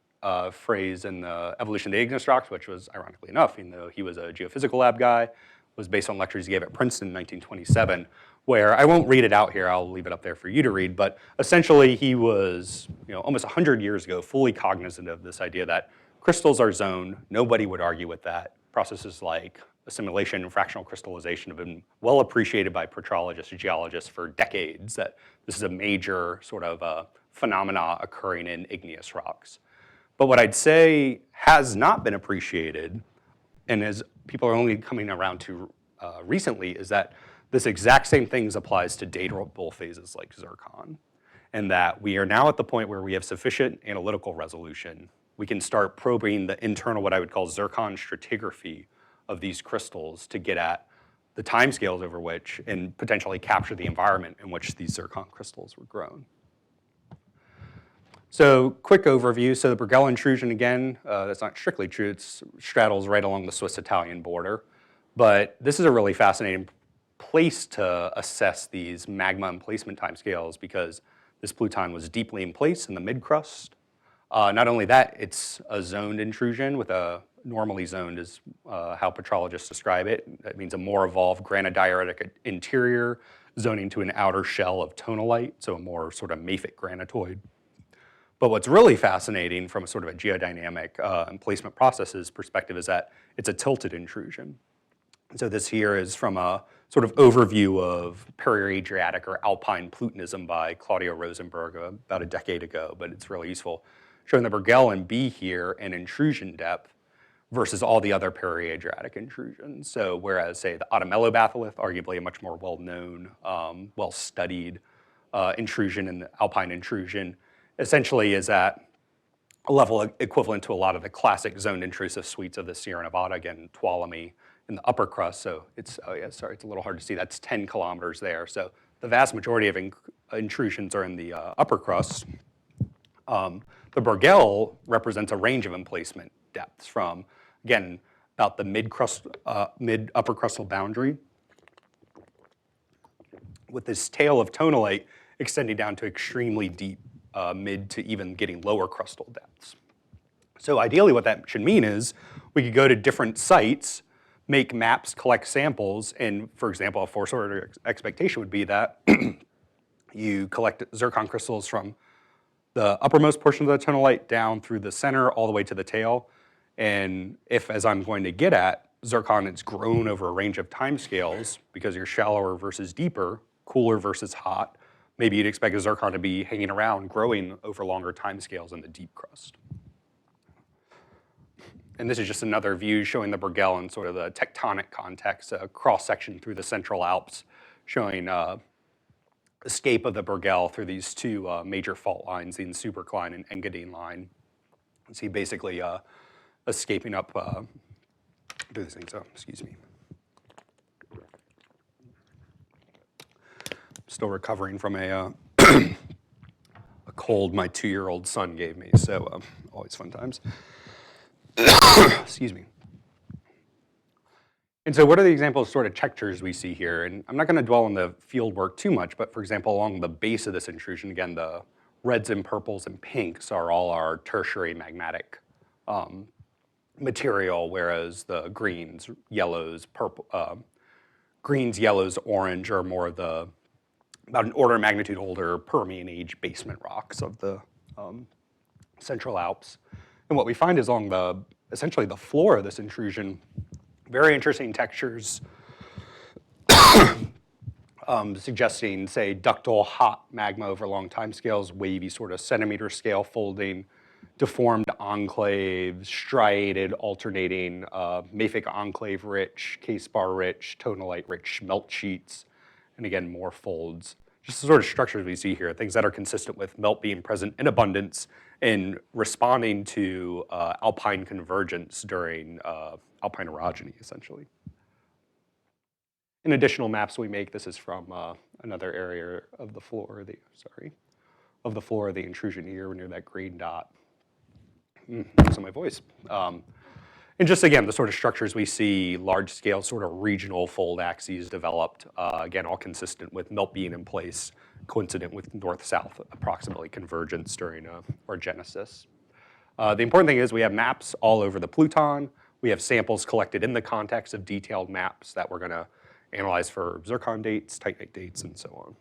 phrase in the evolution of the igneous rocks, which was, ironically enough, even though he was a geophysical lab guy, was based on lectures he gave at Princeton in 1927, where I won't read it out here, I'll leave it up there for you to read, but essentially he was, almost 100 years ago, fully cognizant of this idea that crystals are zoned. Nobody would argue with that. Processes like assimilation and fractional crystallization have been well appreciated by petrologists and geologists for decades, that this is a major sort of phenomena occurring in igneous rocks. But what I'd say has not been appreciated, and as people are only coming around to recently, is that this exact same thing applies to datable phases like ZIRCON, and that we are now at the point where we have sufficient analytical resolution. We can start probing the internal, what I would call ZIRCON stratigraphy of these crystals to get at the timescales over which, and potentially capture the environment in which these ZIRCON crystals were grown. So quick overview. So the Burgell intrusion, again, that's not strictly true. It straddles right along the Swiss-Italian border. But this is a really fascinating place to assess these magma emplacement timescales, because this pluton was deeply in place in the mid-crust. Not only that, it's a zoned intrusion with a normally zoned is how petrologists describe it. That means a more evolved granodioritic interior zoning to an outer shell of tonalite, so a more sort of mafic granitoid. But what's really fascinating from a sort of a geodynamic and placement processes perspective is that it's a tilted intrusion. So this here is from a sort of overview of Peri-Adriatic or Alpine Plutonism by Claudio Rosenberg about a decade ago, but it's really useful, showing the Bergell B here and intrusion depth versus all the other Peri-Adriatic intrusions. So whereas, say, the Otomello batholith, arguably a much more well-known, well-studied intrusion in the Alpine intrusion, essentially is at a level equivalent to a lot of the classic zoned intrusive suites of the Sierra Nevada, again, Tuolumne in the upper crust. So it's, oh yeah, sorry, it's a little hard to see. That's 10 kilometers there. So the vast majority of intrusions are in the upper crust. The Bergell represents a range of emplacement depths from, again, about the mid-upper crustal boundary, with this tail of tonalite extending down to extremely deep mid to even getting lower crustal depths. So ideally what that should mean is we could go to different sites, make maps, collect samples, and for example, a force order expectation would be that you collect zircon crystals from the uppermost portion of the tonalite down through the center all the way to the tail. And if, as I'm going to get at, zircon is grown over a range of timescales because you're shallower versus deeper, cooler versus hot, maybe you'd expect a zircon to be hanging around, growing over longer timescales in the deep crust. And this is just another view showing the Bergell in sort of the tectonic context, a cross-section through the Central Alps, showing escape of the Bergell through these two major fault lines, the Insuperklein and Engadine line. You see basically escaping up through this thing, so excuse me. Still recovering from a cold my 2-year-old son gave me, so always fun times. Excuse me. And so what are the examples of sort of textures we see here? And I'm not going to dwell on the field work too much, but for example, along the base of this intrusion, again, the reds and purples and pinks are all our tertiary magmatic material, whereas the greens, yellows, purple, greens, yellows, orange are more of the about an order of magnitude older Permian age basement rocks of the Central Alps. And what we find is along the, essentially the floor of this intrusion, very interesting textures suggesting, say, ductile hot magma over long time scales, wavy sort of centimeter scale folding, deformed enclaves, striated, alternating, mafic enclave rich, case bar rich, tonalite rich melt sheets, and again, more folds. Just the sort of structures we see here, things that are consistent with melt being present in abundance and responding to alpine convergence during alpine orogeny, essentially. In additional maps we make, this is from another area of the floor, of the floor of the intrusion here near that green dot. Losing my voice. And just again, the sort of structures we see, large scale sort of regional fold axes developed, again, all consistent with melt being in place, coincident with north-south approximately convergence during orogenicis. The important thing is we have maps all over the Pluton. We have samples collected in the context of detailed maps that we're gonna analyze for zircon dates, titanite dates, and so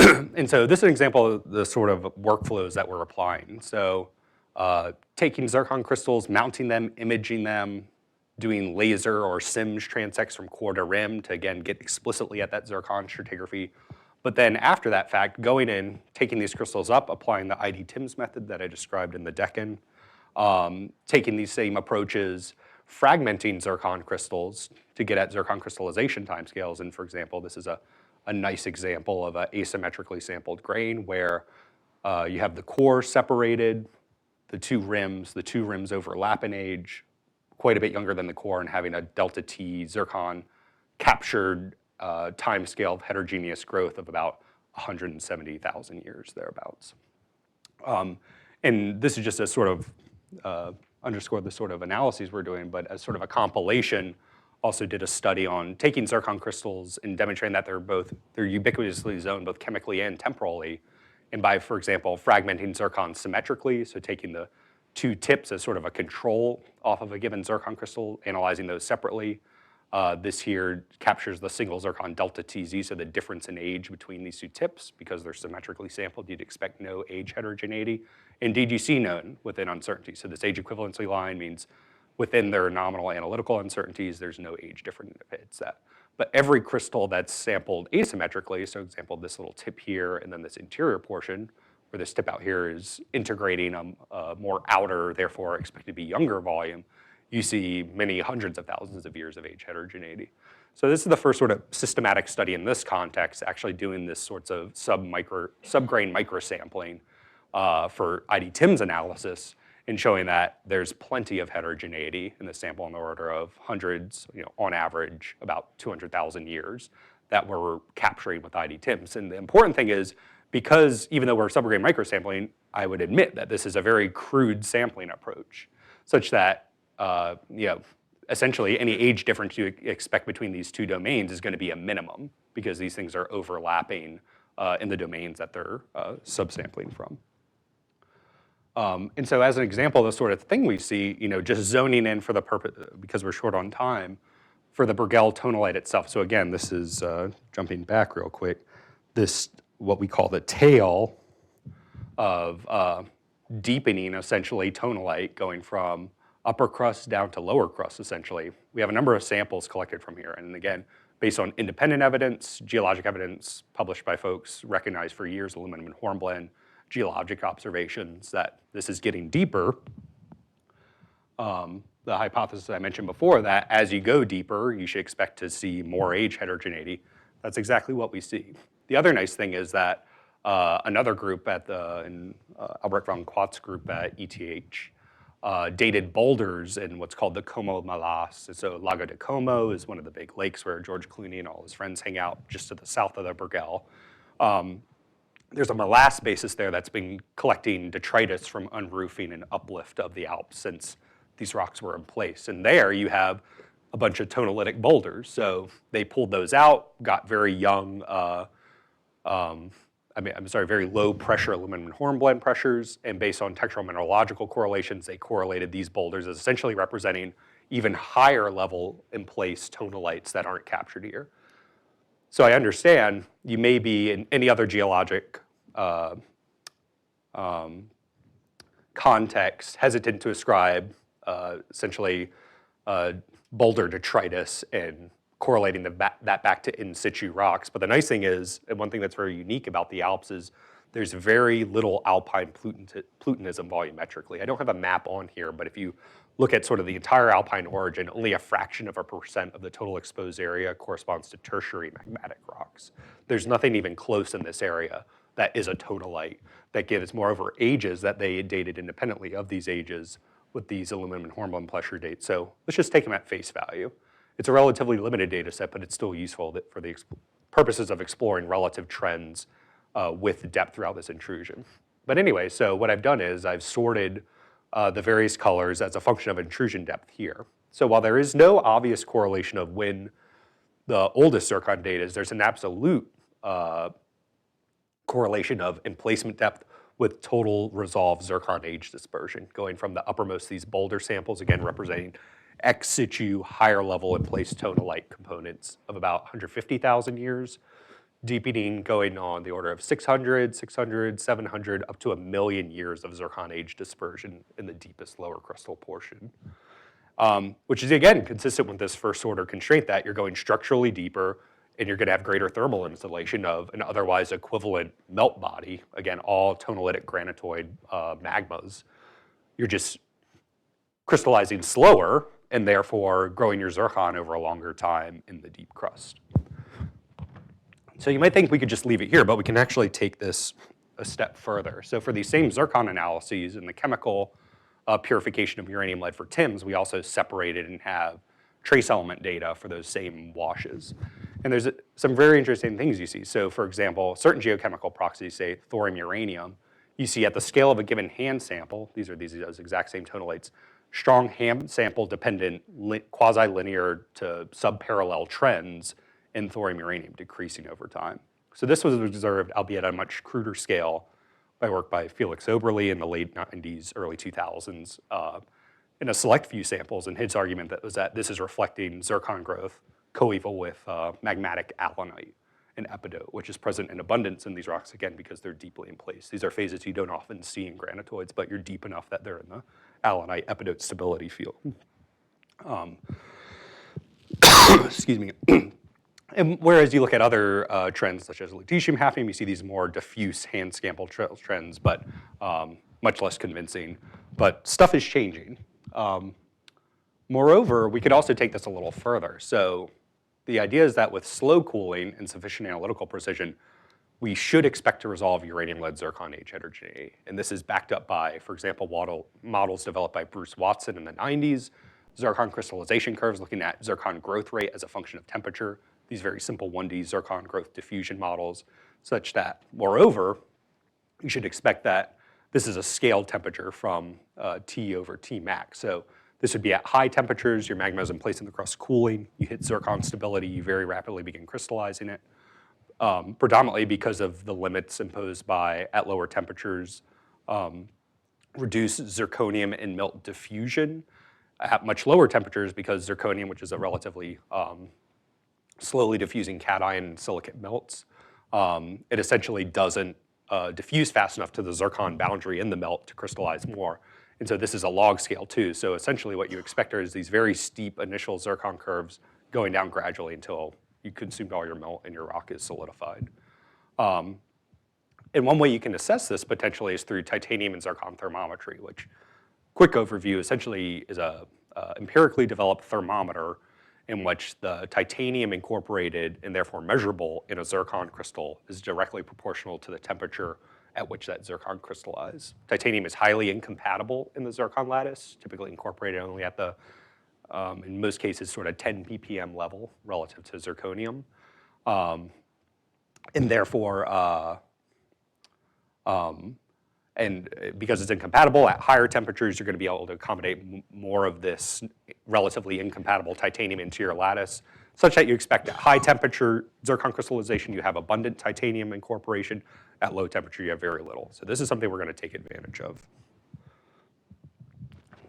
on. And so this is an example of the sort of workflows that we're applying. So taking zircon crystals, mounting them, imaging them, doing laser or SIMS transects from core to rim to, again, get explicitly at that zircon stratigraphy. But then after that fact, going in, taking these crystals up, applying the ID-TIMS method that I described in the Deccan, taking these same approaches, fragmenting zircon crystals to get at zircon crystallization timescales. And for example, this is a nice example of an asymmetrically sampled grain where you have the core separated, the two rims overlap in age, quite a bit younger than the core, and having a delta T zircon captured timescale of heterogeneous growth of about 170,000 years, thereabouts. And this is just a sort of underscore the sort of analyses we're doing, but as sort of a compilation, also did a study on taking zircon crystals and demonstrating that they're ubiquitously zoned both chemically and temporally. And by, for example, fragmenting zircon symmetrically, so taking the two tips as sort of a control off of a given zircon crystal, analyzing those separately. This here captures the single zircon delta TZ, so the difference in age between these two tips. Because they're symmetrically sampled, you'd expect no age heterogeneity. Indeed, you see none within uncertainty. So this age equivalency line means within their nominal analytical uncertainties, there's no age difference if it hits that. But every crystal that's sampled asymmetrically, so example, this little tip here and then this interior portion, where this tip out here is integrating a more outer, therefore expected to be younger volume, you see many hundreds of thousands of years of age heterogeneity. So this is the first sort of systematic study in this context, actually doing this sorts of subgrain microsampling for ID-TIMS analysis, and showing that there's plenty of heterogeneity in the sample in the order of hundreds, on average, about 200,000 years that we're capturing with ID-TIMS. And the important thing is, because even though we're subgrain microsampling, I would admit that this is a very crude sampling approach, such that essentially any age difference you expect between these two domains is going to be a minimum, because these things are overlapping in the domains that they're subsampling from. And so as an example of the sort of thing we see, just zoning in for the purpose, because we're short on time, for the Bruegel tonalite itself. So again, this is jumping back real quick. This, what we call the tail of deepening, essentially, tonalite going from upper crust down to lower crust, essentially. We have a number of samples collected from here. And again, based on independent evidence, geologic evidence published by folks recognized for years, aluminum and hornblende, geologic observations, that this is getting deeper. The hypothesis I mentioned before, that as you go deeper, you should expect to see more age heterogeneity. That's exactly what we see. The other nice thing is that another group at Albrecht von Quat's group at ETH dated boulders in what's called the Como Malas. So Lago de Como is one of the big lakes where George Clooney and all his friends hang out just to the south of the Bruegel. There's a molasse basis there that's been collecting detritus from unroofing and uplift of the Alps since these rocks were in place. And there you have a bunch of tonalitic boulders. So they pulled those out, got very young, very low pressure aluminum and hornblende pressures, and based on textural mineralogical correlations, they correlated these boulders as essentially representing even higher level in place tonalites that aren't captured here. So I understand you may be in any other geologic context hesitant to ascribe essentially boulder detritus and correlating that back to in situ rocks. But the nice thing is, and one thing that's very unique about the Alps is there's very little alpine plutonism volumetrically. I don't have a map on here, but if you look at sort of the entire alpine origin, only a fraction of a percent of the total exposed area corresponds to tertiary magmatic rocks. There's nothing even close in this area that is a tonalite that gives, moreover, ages that they dated independently of these ages with these aluminum and hornblende pressure dates. So let's just take them at face value. It's a relatively limited data set, but it's still useful for the purposes of exploring relative trends with depth throughout this intrusion. But anyway, so what I've done is I've sorted the various colors as a function of intrusion depth here. So while there is no obvious correlation of when the oldest zircon data is, there's an absolute correlation of emplacement depth with total resolved zircon age dispersion, going from the uppermost these boulder samples, again representing ex situ higher level in place tonalite components of about 150,000 years, deepening going on the order of 600, 700, up to 1 million years of zircon age dispersion in the deepest lower crustal portion. Which is, again, consistent with this first order constraint that you're going structurally deeper and you're going to have greater thermal insulation of an otherwise equivalent melt body, again, all tonalitic granitoid magmas. You're just crystallizing slower and therefore growing your zircon over a longer time in the deep crust. So you might think we could just leave it here, but we can actually take this a step further. So for these same zircon analyses and the chemical purification of uranium lead for TIMS, we also separated and have trace element data for those same washes. And there's some very interesting things you see. So for example, certain geochemical proxies, say thorium uranium, you see at the scale of a given hand sample, these are those exact same tonalites, strong hand sample dependent quasi-linear to subparallel trends in thorium uranium decreasing over time. So this was observed, albeit at a much cruder scale, by work by Felix Oberle in the late 90s, early 2000s, in a select few samples, and his argument that was that this is reflecting zircon growth coeval with magmatic allanite, an epidote, which is present in abundance in these rocks, again, because they're deeply in place. These are phases you don't often see in granitoids, but you're deep enough that they're in the allanite epidote stability field. Excuse me. And whereas you look at other trends, such as lutetium hafnium, you see these more diffuse hand sample trends, but much less convincing. But stuff is changing. Moreover, we could also take this a little further. So the idea is that with slow cooling and sufficient analytical precision, we should expect to resolve uranium-lead zircon age heterogeneity. And this is backed up by, for example, models developed by Bruce Watson in the 90s, zircon crystallization curves looking at zircon growth rate as a function of temperature, these very simple 1D zircon growth diffusion models, such that, moreover, you should expect that this is a scaled temperature from T over T max. So this would be at high temperatures, your magma is in place in the crust cooling, you hit zircon stability, you very rapidly begin crystallizing it, predominantly because of the limits imposed by, at lower temperatures, reduced zirconium and melt diffusion. At much lower temperatures, because zirconium, which is a relatively slowly diffusing cation in silicate melts, it essentially doesn't diffuse fast enough to the zircon boundary in the melt to crystallize more. And so this is a log scale too. So essentially what you expect is these very steep initial zircon curves going down gradually until you consumed all your melt and your rock is solidified. And one way you can assess this potentially is through titanium and zircon thermometry, which, quick overview, essentially is a empirically developed thermometer in which the titanium incorporated and therefore measurable in a zircon crystal is directly proportional to the temperature at which that zircon crystallizes. Titanium is highly incompatible in the zircon lattice, typically incorporated only at the, in most cases, sort of 10 ppm level relative to zirconium. And therefore, and because it's incompatible, at higher temperatures, you're going to be able to accommodate more of this relatively incompatible titanium into your lattice, such that you expect at high temperature zircon crystallization, you have abundant titanium incorporation. At low temperature, you have very little. So this is something we're going to take advantage of.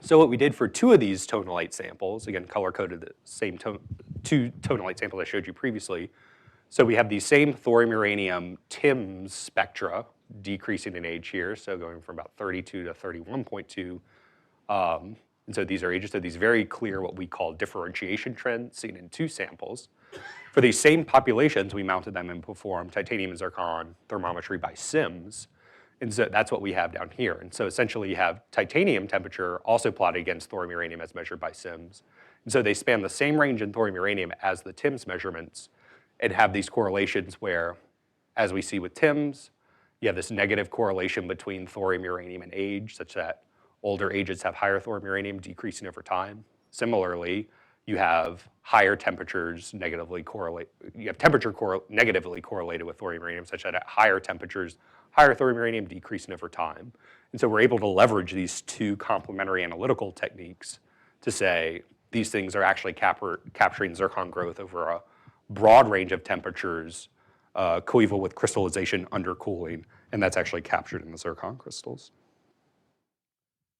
So what we did for two of these tonalite samples, again, color-coded the same two tonalite samples I showed you previously. So we have these same thorium-uranium TIMS spectra, decreasing in age here, so going from about 32 to 31.2. And so these are ages, so these very clear what we call differentiation trends seen in two samples. For these same populations, we mounted them and performed titanium and zircon thermometry by SIMS. And so that's what we have down here. And so essentially you have titanium temperature also plotted against thorium uranium as measured by SIMS. And so they span the same range in thorium uranium as the TIMS measurements and have these correlations where, as we see with TIMS, you have this negative correlation between thorium uranium and age, such that older ages have higher thorium uranium decreasing over time. Similarly, you have higher temperatures negatively correlate, you have temperature negatively correlated with thorium uranium, such that at higher temperatures, higher thorium uranium decreasing over time. And so we're able to leverage these two complementary analytical techniques to say these things are actually capturing zircon growth over a broad range of temperatures coeval with crystallization under cooling, and that's actually captured in the zircon crystals.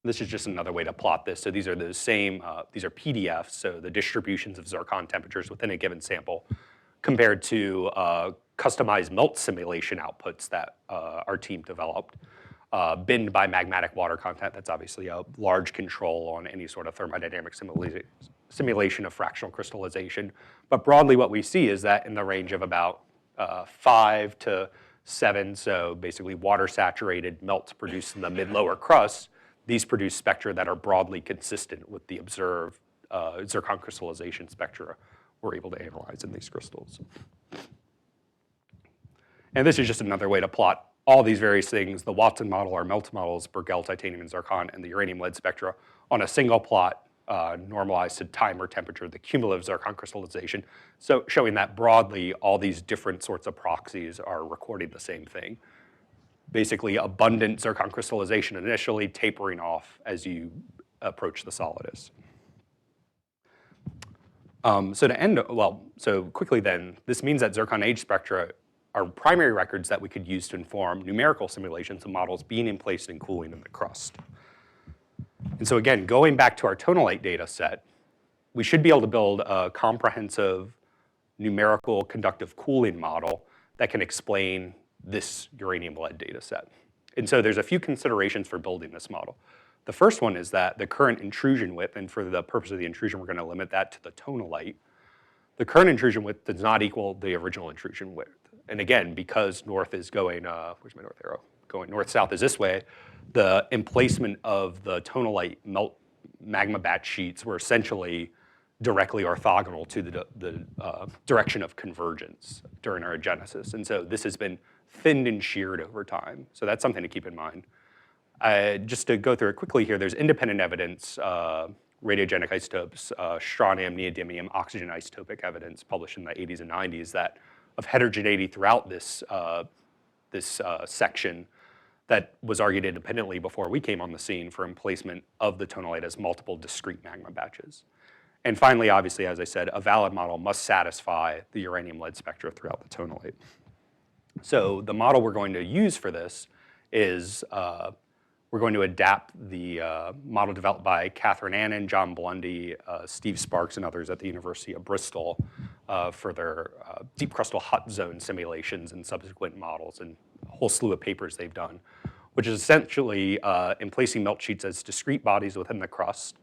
This is just another way to plot this. So these are the same, these are PDFs, so the distributions of zircon temperatures within a given sample compared to customized melt simulation outputs that our team developed, binned by magmatic water content. That's obviously a large control on any sort of thermodynamic simulation of fractional crystallization. But broadly what we see is that in the range of about 5 to 7, so basically water-saturated melts produced in the mid-lower crust, these produce spectra that are broadly consistent with the observed zircon crystallization spectra we're able to analyze in these crystals. And this is just another way to plot all these various things, the Watson model, our melt models, Burgell, titanium, and zircon, and the uranium-lead spectra on a single plot normalized to time or temperature, the cumulative zircon crystallization, so showing that broadly all these different sorts of proxies are recording the same thing. Basically abundant zircon crystallization initially, tapering off as you approach the solidus. So to end, well, so quickly then, this means that zircon age spectra are primary records that we could use to inform numerical simulations of models being in place and cooling in the crust. And so again, going back to our tonalite data set, we should be able to build a comprehensive numerical conductive cooling model that can explain this uranium lead data set. And so there's a few considerations for building this model. The first one is that the current intrusion width, and for the purpose of the intrusion, we're going to limit that to the tonalite. The current intrusion width does not equal the original intrusion width. And again, because north is going, where's my north arrow? Going north-south is this way, the emplacement of the tonalite magma batch sheets were essentially directly orthogonal to the direction of convergence during our genesis. And so this has been thinned and sheared over time. So that's something to keep in mind. Just to go through it quickly here, there's independent evidence, radiogenic isotopes, strontium, neodymium, oxygen isotopic evidence published in the 80s and 90s that of heterogeneity throughout this, section that was argued independently before we came on the scene for emplacement of the tonalite as multiple discrete magma batches. And finally, obviously, as I said, a valid model must satisfy the uranium lead spectra throughout the tonalite. So the model we're going to use for this is we're going to adapt the model developed by Catherine Annan, John Blundy, Steve Sparks, and others at the University of Bristol for their deep crustal hot zone simulations and subsequent models, and a whole slew of papers they've done, which is essentially emplacing melt sheets as discrete bodies within the crust,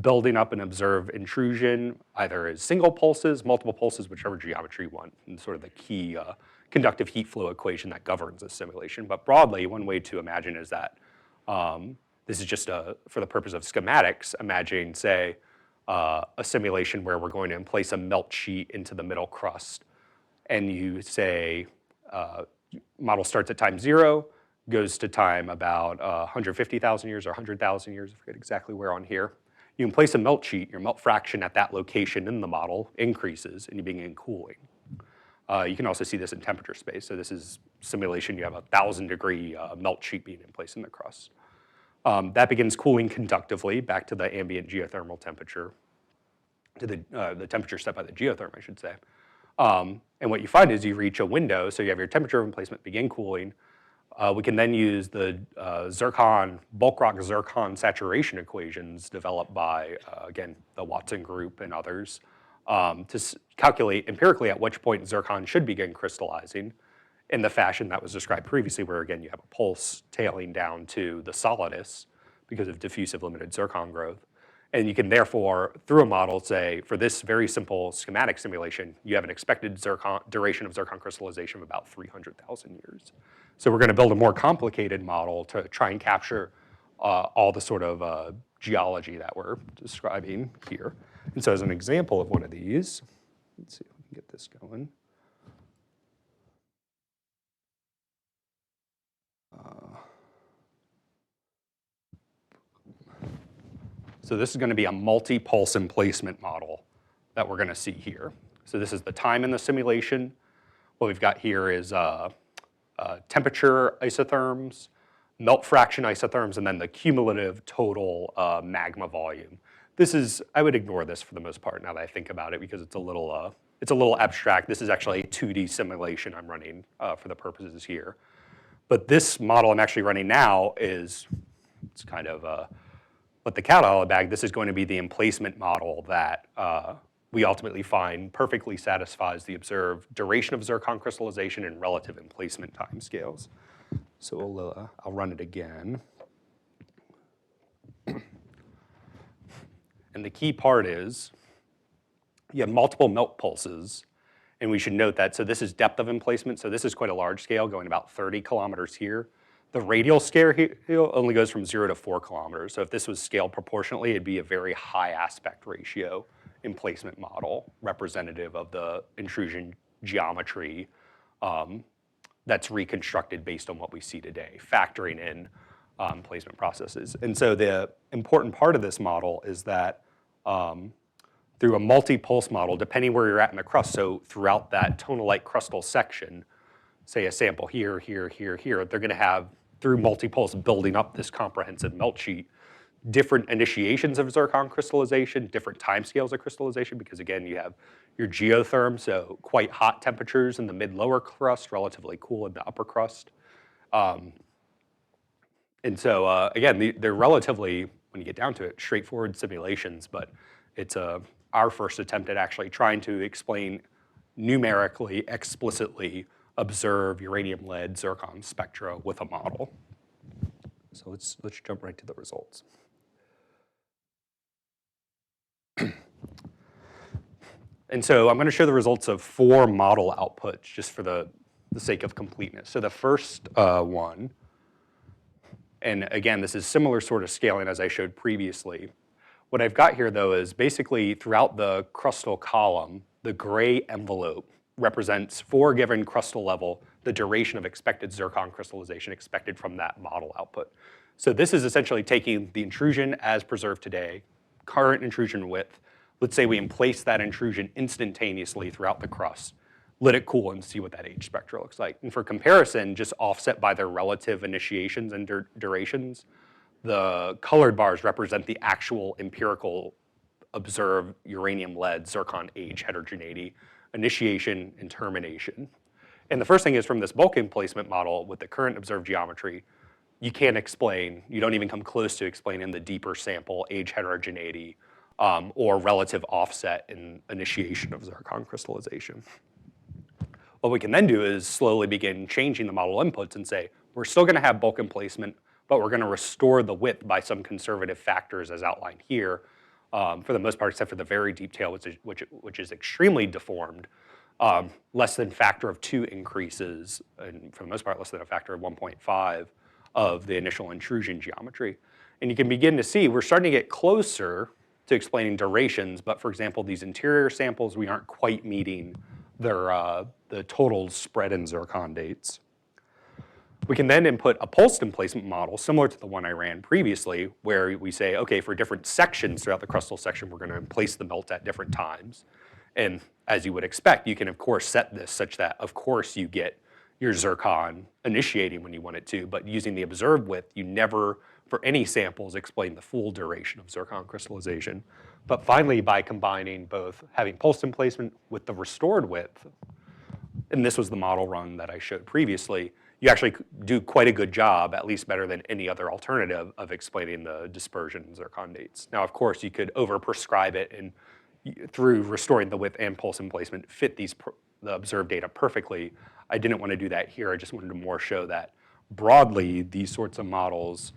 building up an observed intrusion, either as single pulses, multiple pulses, whichever geometry you want, and sort of the key conductive heat flow equation that governs this simulation. But broadly, one way to imagine is that this is just for the purpose of schematics, imagine, say, a simulation where we're going to place a melt sheet into the middle crust, and you say, model starts at time 0, goes to time about 150,000 years or 100,000 years, I forget exactly where on here. You can place a melt sheet, your melt fraction at that location in the model increases, and you begin cooling. You can also see this in temperature space. So this is simulation, you have a 1,000-degree melt sheet being in place in the crust. That begins cooling conductively back to the ambient geothermal temperature, to the temperature set by the geotherm, I should say. And what you find is you reach a window, so you have your temperature of emplacement begin cooling. We can then use the ZIRCON, bulk rock ZIRCON saturation equations developed by, again, the Watson group and others, to calculate empirically at which point zircon should begin crystallizing in the fashion that was described previously, where again you have a pulse tailing down to the solidus because of diffusive limited zircon growth. And you can therefore, through a model, say, for this very simple schematic simulation, you have an expected duration of zircon crystallization of about 300,000 years. So we're going to build a more complicated model to try and capture all the sort of geology that we're describing here. And so as an example of one of these, let's see if we can get this going. So this is going to be a multi-pulse emplacement model that we're going to see here. So this is the time in the simulation. What we've got here is temperature isotherms, melt fraction isotherms, and then the cumulative total magma volume. This is, I would ignore this for the most part now that I think about it because it's a little abstract. This is actually a 2D simulation I'm running for the purposes here. But this model I'm actually running now it's kind of let the cat out of the bag. This is going to be the emplacement model that we ultimately find perfectly satisfies the observed duration of zircon crystallization and relative emplacement timescales. So I'll run it again. And the key part is you have multiple melt pulses, and we should note that, so this is depth of emplacement, so this is quite a large scale, going about 30 kilometers here. The radial scale here only goes from 0 to 4 kilometers, so if this was scaled proportionately, it'd be a very high aspect ratio emplacement model, representative of the intrusion geometry that's reconstructed based on what we see today, factoring in placement processes. And so the important part of this model is that through a multi-pulse model, depending where you're at in the crust, so throughout that tonalite crustal section, say a sample here, here, here, here, they're going to have, through multi-pulse building up this comprehensive melt sheet, different initiations of zircon crystallization, different timescales of crystallization, because again, you have your geotherm, so quite hot temperatures in the mid-lower crust, relatively cool in the upper crust. And so again, they're relatively, when you get down to it, straightforward simulations, but it's our first attempt at actually trying to explain numerically, explicitly observe uranium, lead, zircon spectra with a model. So let's jump right to the results. And so I'm going to show the results of 4 model outputs just for the sake of completeness. So the first one, and again, this is similar sort of scaling as I showed previously. What I've got here, though, is basically throughout the crustal column, the gray envelope represents, for a given crustal level, the duration of expected zircon crystallization expected from that model output. So this is essentially taking the intrusion as preserved today, current intrusion width. Let's say we emplace that intrusion instantaneously throughout the crust, let it cool and see what that age spectra looks like. And for comparison, just offset by their relative initiations and durations, the colored bars represent the actual empirical observed uranium, lead, zircon age heterogeneity, initiation and termination. And the first thing is from this bulk emplacement model with the current observed geometry, you can't explain, you don't even come close to explaining the deeper sample age heterogeneity or relative offset in initiation of zircon crystallization. What we can then do is slowly begin changing the model inputs and say, we're still gonna have bulk emplacement, but we're gonna restore the width by some conservative factors as outlined here, for the most part, except for the very deep tail, which is extremely deformed, less than factor of 2 increases, and for the most part, less than a factor of 1.5 of the initial intrusion geometry. And you can begin to see we're starting to get closer to explaining durations, but for example, these interior samples, we aren't quite meeting their the total spread in zircon dates. We can then input a pulsed emplacement model similar to the one I ran previously, where we say, okay, for different sections throughout the crustal section, we're gonna place the melt at different times. And as you would expect, you can of course set this such that of course you get your zircon initiating when you want it to, but using the observed width, you never, for any samples, explain the full duration of zircon crystallization. But finally, by combining both having pulsed emplacement with the restored width, and this was the model run that I showed previously, you actually do quite a good job, at least better than any other alternative, of explaining the dispersion in zircon dates. Now, of course, you could over-prescribe it and through restoring the width and pulse emplacement fit the observed data perfectly. I didn't want to do that here. I just wanted to more show that broadly, these sorts of models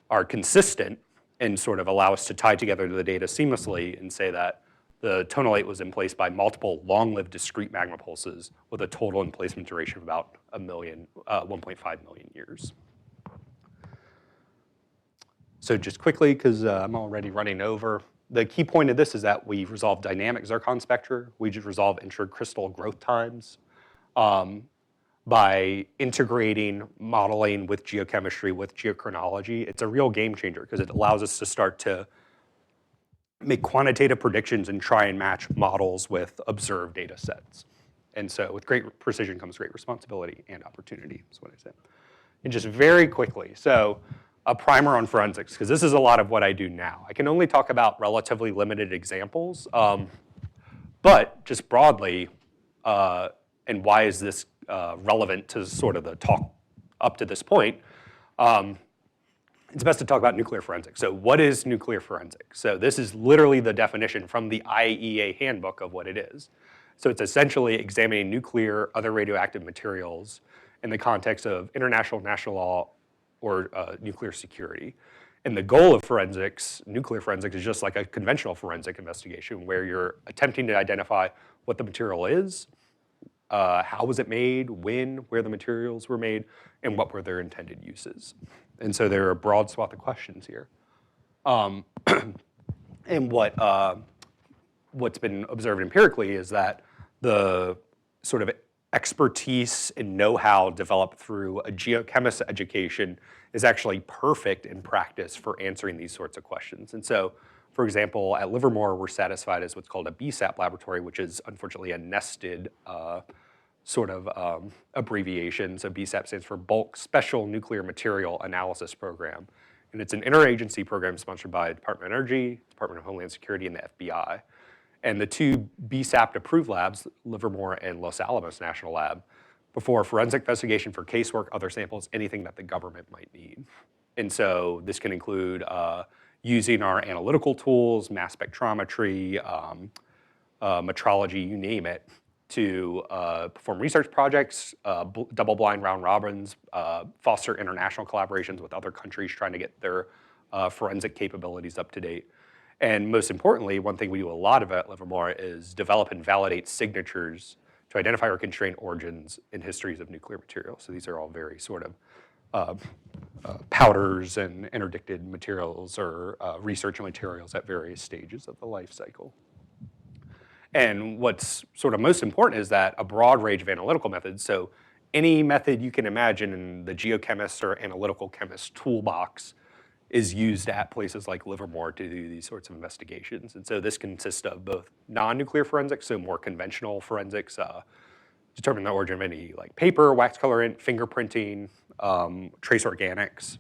are consistent and sort of allow us to tie together the data seamlessly and say that the tonalite was emplaced by multiple long-lived discrete magma pulses with a total emplacement duration of about 1.5 million years. So just quickly, because I'm already running over, the key point of this is that we resolve dynamic zircon spectra. We just resolve intracrystal growth times by integrating modeling with geochemistry, with geochronology. It's a real game changer because it allows us to start to make quantitative predictions and try and match models with observed data sets. And so with great precision comes great responsibility and opportunity, is what I said. And just very quickly, so a primer on forensics, because this is a lot of what I do now. I can only talk about relatively limited examples, but just broadly, and why is this relevant to sort of the talk up to this point, it's best to talk about nuclear forensics. So what is nuclear forensics? So this is literally the definition from the IAEA handbook of what it is. So it's essentially examining nuclear, other radioactive materials in the context of international, national law, or nuclear security. And the goal of forensics, nuclear forensics, is just like a conventional forensic investigation where you're attempting to identify what the material is, how was it made, when, where the materials were made, and what were their intended uses. And so there are a broad swath of questions here. And what's been observed empirically is that the sort of expertise and know-how developed through a geochemist education is actually perfect in practice for answering these sorts of questions. And so, for example, at Livermore, we're satisfied as what's called a BSAP laboratory, which is unfortunately a nested sort of abbreviation. So BSAP stands for Bulk Special Nuclear Material Analysis Program. And it's an interagency program sponsored by the Department of Energy, Department of Homeland Security, and the FBI. And the two BSAP-approved labs, Livermore and Los Alamos National Lab, perform forensic investigation for casework, other samples, anything that the government might need. And so this can include using our analytical tools, mass spectrometry, metrology, you name it, to perform research projects, double-blind round robins, foster international collaborations with other countries trying to get their forensic capabilities up to date. And most importantly, one thing we do a lot of at Livermore is develop and validate signatures to identify or constrain origins and histories of nuclear materials. So these are all very sort of powders and interdicted materials or research materials at various stages of the life cycle. And what's sort of most important is that a broad range of analytical methods, so any method you can imagine in the geochemist or analytical chemist toolbox is used at places like Livermore to do these sorts of investigations. And so this consists of both non-nuclear forensics, so more conventional forensics, determine the origin of any like paper, wax colorant, fingerprinting, trace organics.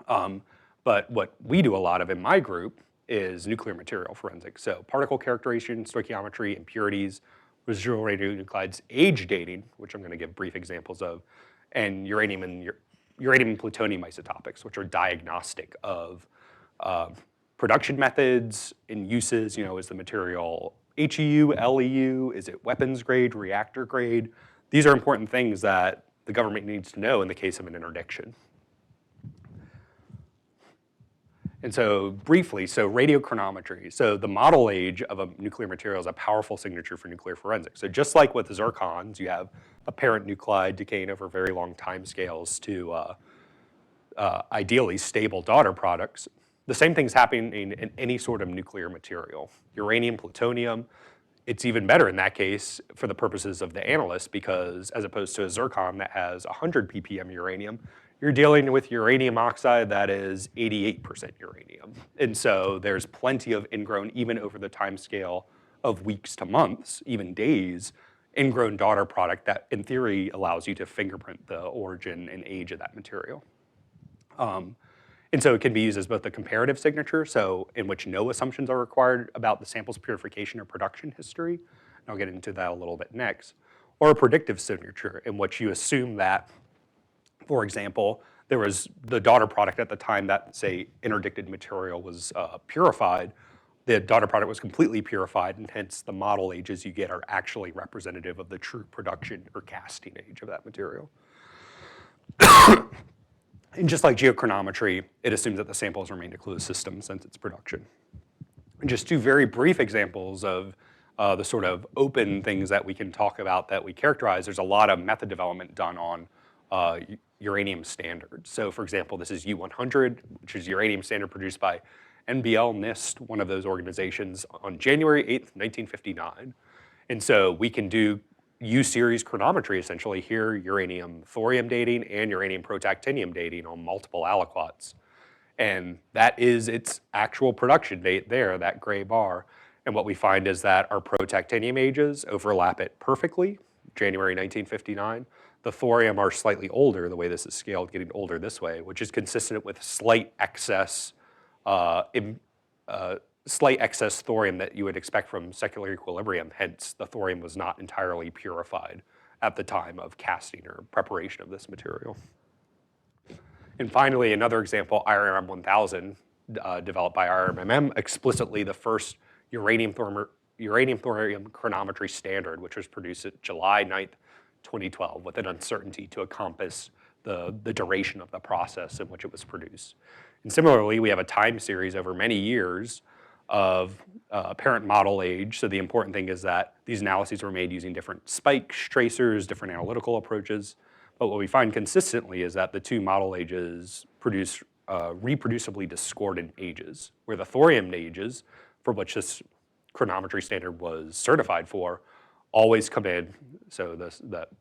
But what we do a lot of in my group is nuclear material forensics. So particle characterization, stoichiometry, impurities, residual radionuclides, age dating, which I'm going to give brief examples of, and uranium and plutonium isotopics, which are diagnostic of production methods and uses. You know, is the material HEU, LEU, is it weapons grade, reactor grade? These are important things that the government needs to know in the case of an interdiction. And so briefly, so radiochronometry. So the model age of a nuclear material is a powerful signature for nuclear forensics. So just like with the ZIRCONs, you have a parent nuclide decaying over very long time scales to ideally stable daughter products. The same thing's happening in any sort of nuclear material. Uranium, plutonium, it's even better in that case for the purposes of the analyst because as opposed to a ZIRCON that has 100 ppm uranium, you're dealing with uranium oxide that is 88% uranium. And so there's plenty of ingrown, even over the time scale of weeks to months, even days, ingrown daughter product that in theory allows you to fingerprint the origin and age of that material. And so it can be used as both a comparative signature, so in which no assumptions are required about the sample's purification or production history, and I'll get into that a little bit next, or a predictive signature in which you assume that, for example, there was the daughter product at the time that, say, interdicted material was purified, the daughter product was completely purified, and hence the model ages you get are actually representative of the true production or casting age of that material. And just like geochronometry, it assumes that the sample has remained a closed system since its production. And just two very brief examples of the sort of open things that we can talk about that we characterize. There's a lot of method development done on uranium standards. So for example, this is U100, which is uranium standard produced by NBL NIST, one of those organizations, on January 8th, 1959. And so we can do U-series chronometry, essentially, here, uranium thorium dating and uranium protactinium dating on multiple aliquots. And that is its actual production date there, that gray bar. And what we find is that our protactinium ages overlap it perfectly, January 1959. The thorium are slightly older, the way this is scaled, getting older this way, which is consistent with slight excess thorium that you would expect from secular equilibrium. Hence, the thorium was not entirely purified at the time of casting or preparation of this material. And finally, another example, IRM 1000, developed by IRMM, explicitly the first uranium thorium chronometry standard, which was produced at July 9th, 2012, with an uncertainty to encompass the duration of the process in which it was produced. And similarly, we have a time series over many years of apparent model age. So the important thing is that these analyses were made using different spikes, tracers, different analytical approaches. But what we find consistently is that the two model ages produce reproducibly discordant ages, where the thorium ages, for which this chronometry standard was certified for, always come in. So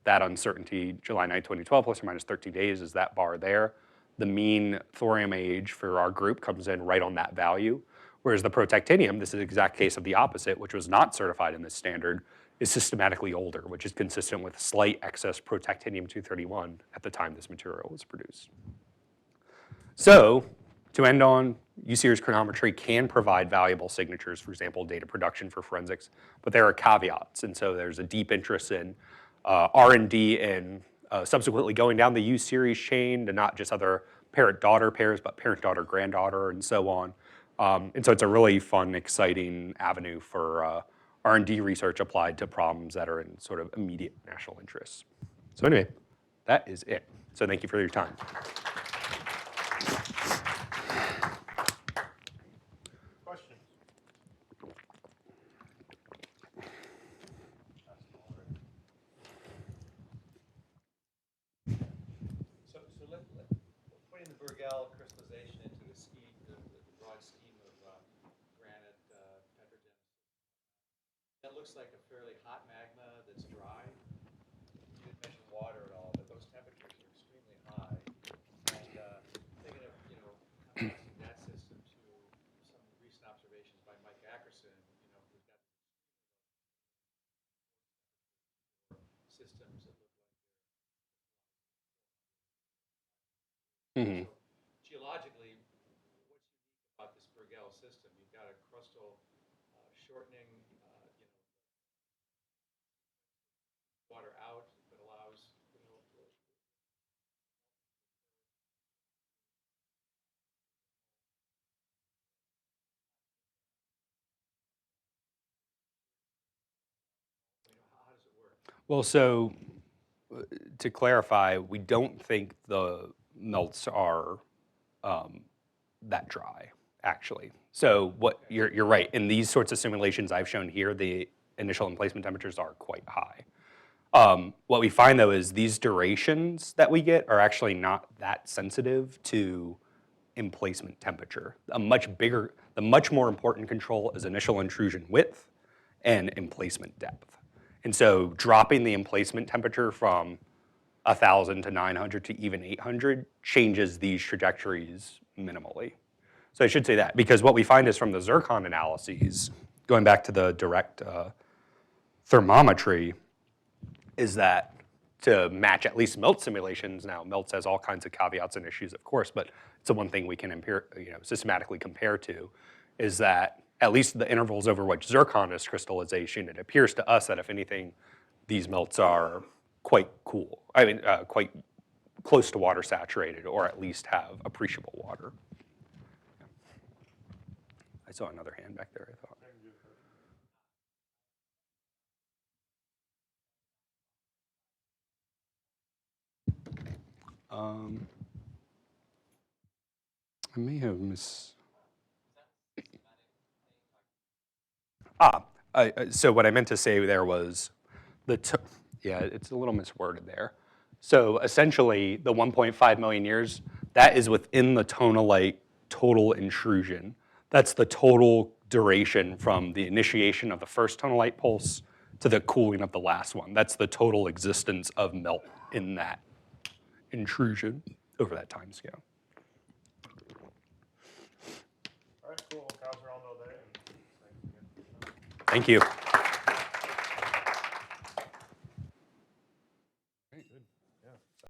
that uncertainty, July 9, 2012, plus or minus 13 days, is that bar there. The mean thorium age for our group comes in right on that value. Whereas the protactinium, this is the exact case of the opposite, which was not certified in this standard, is systematically older, which is consistent with slight excess protactinium-231 at the time this material was produced. So to end on, U-series chronometry can provide valuable signatures, for example, data production for forensics, but there are caveats, and so there's a deep interest in R&D and subsequently going down the U-series chain to not just other parent-daughter pairs, but parent-daughter-granddaughter and so on. And so it's a really fun, exciting avenue for R&D research applied to problems that are in sort of immediate national interest. So anyway, that is it. So thank you for your time. Questions? So let putting the Burgell crystallization into the scheme, the broad scheme of granite petrogenesis. That looks like a fairly hot magma that's dry. You didn't mention water at all, but those temperatures are extremely high. And thinking of, contrasting that system to some recent observations by Mike Ackerson, who's got systems that look like Mm-hmm. so geologically, what's unique about this Burgell system? You've got a crustal shortening, water out that allows, how does it work? Well, so to clarify, we don't think the melts are that dry, actually. So what you're right. In these sorts of simulations I've shown here, the initial emplacement temperatures are quite high. What we find though is these durations that we get are actually not that sensitive to emplacement temperature. The much more important control is initial intrusion width and emplacement depth. And so dropping the emplacement temperature from 1,000 to 900 to even 800 changes these trajectories minimally. So I should say that, because what we find is from the ZIRCON analyses, going back to the direct thermometry, is that to match at least melt simulations, now MELTS has all kinds of caveats and issues, of course, but it's the one thing we can systematically compare to, is that at least the intervals over which ZIRCON is crystallization, it appears to us that if anything, these melts are quite cool. Quite close to water saturated, or at least have appreciable water. I saw another hand back there, I thought. I may have so what I meant to say there was yeah, it's a little misworded there. So essentially, the 1.5 million years, that is within the tonalite total intrusion. That's the total duration from the initiation of the first tonalite pulse to the cooling of the last one. That's the total existence of melt in that intrusion over that time scale. All right, cool. Cows are all know that. Thank you. Good.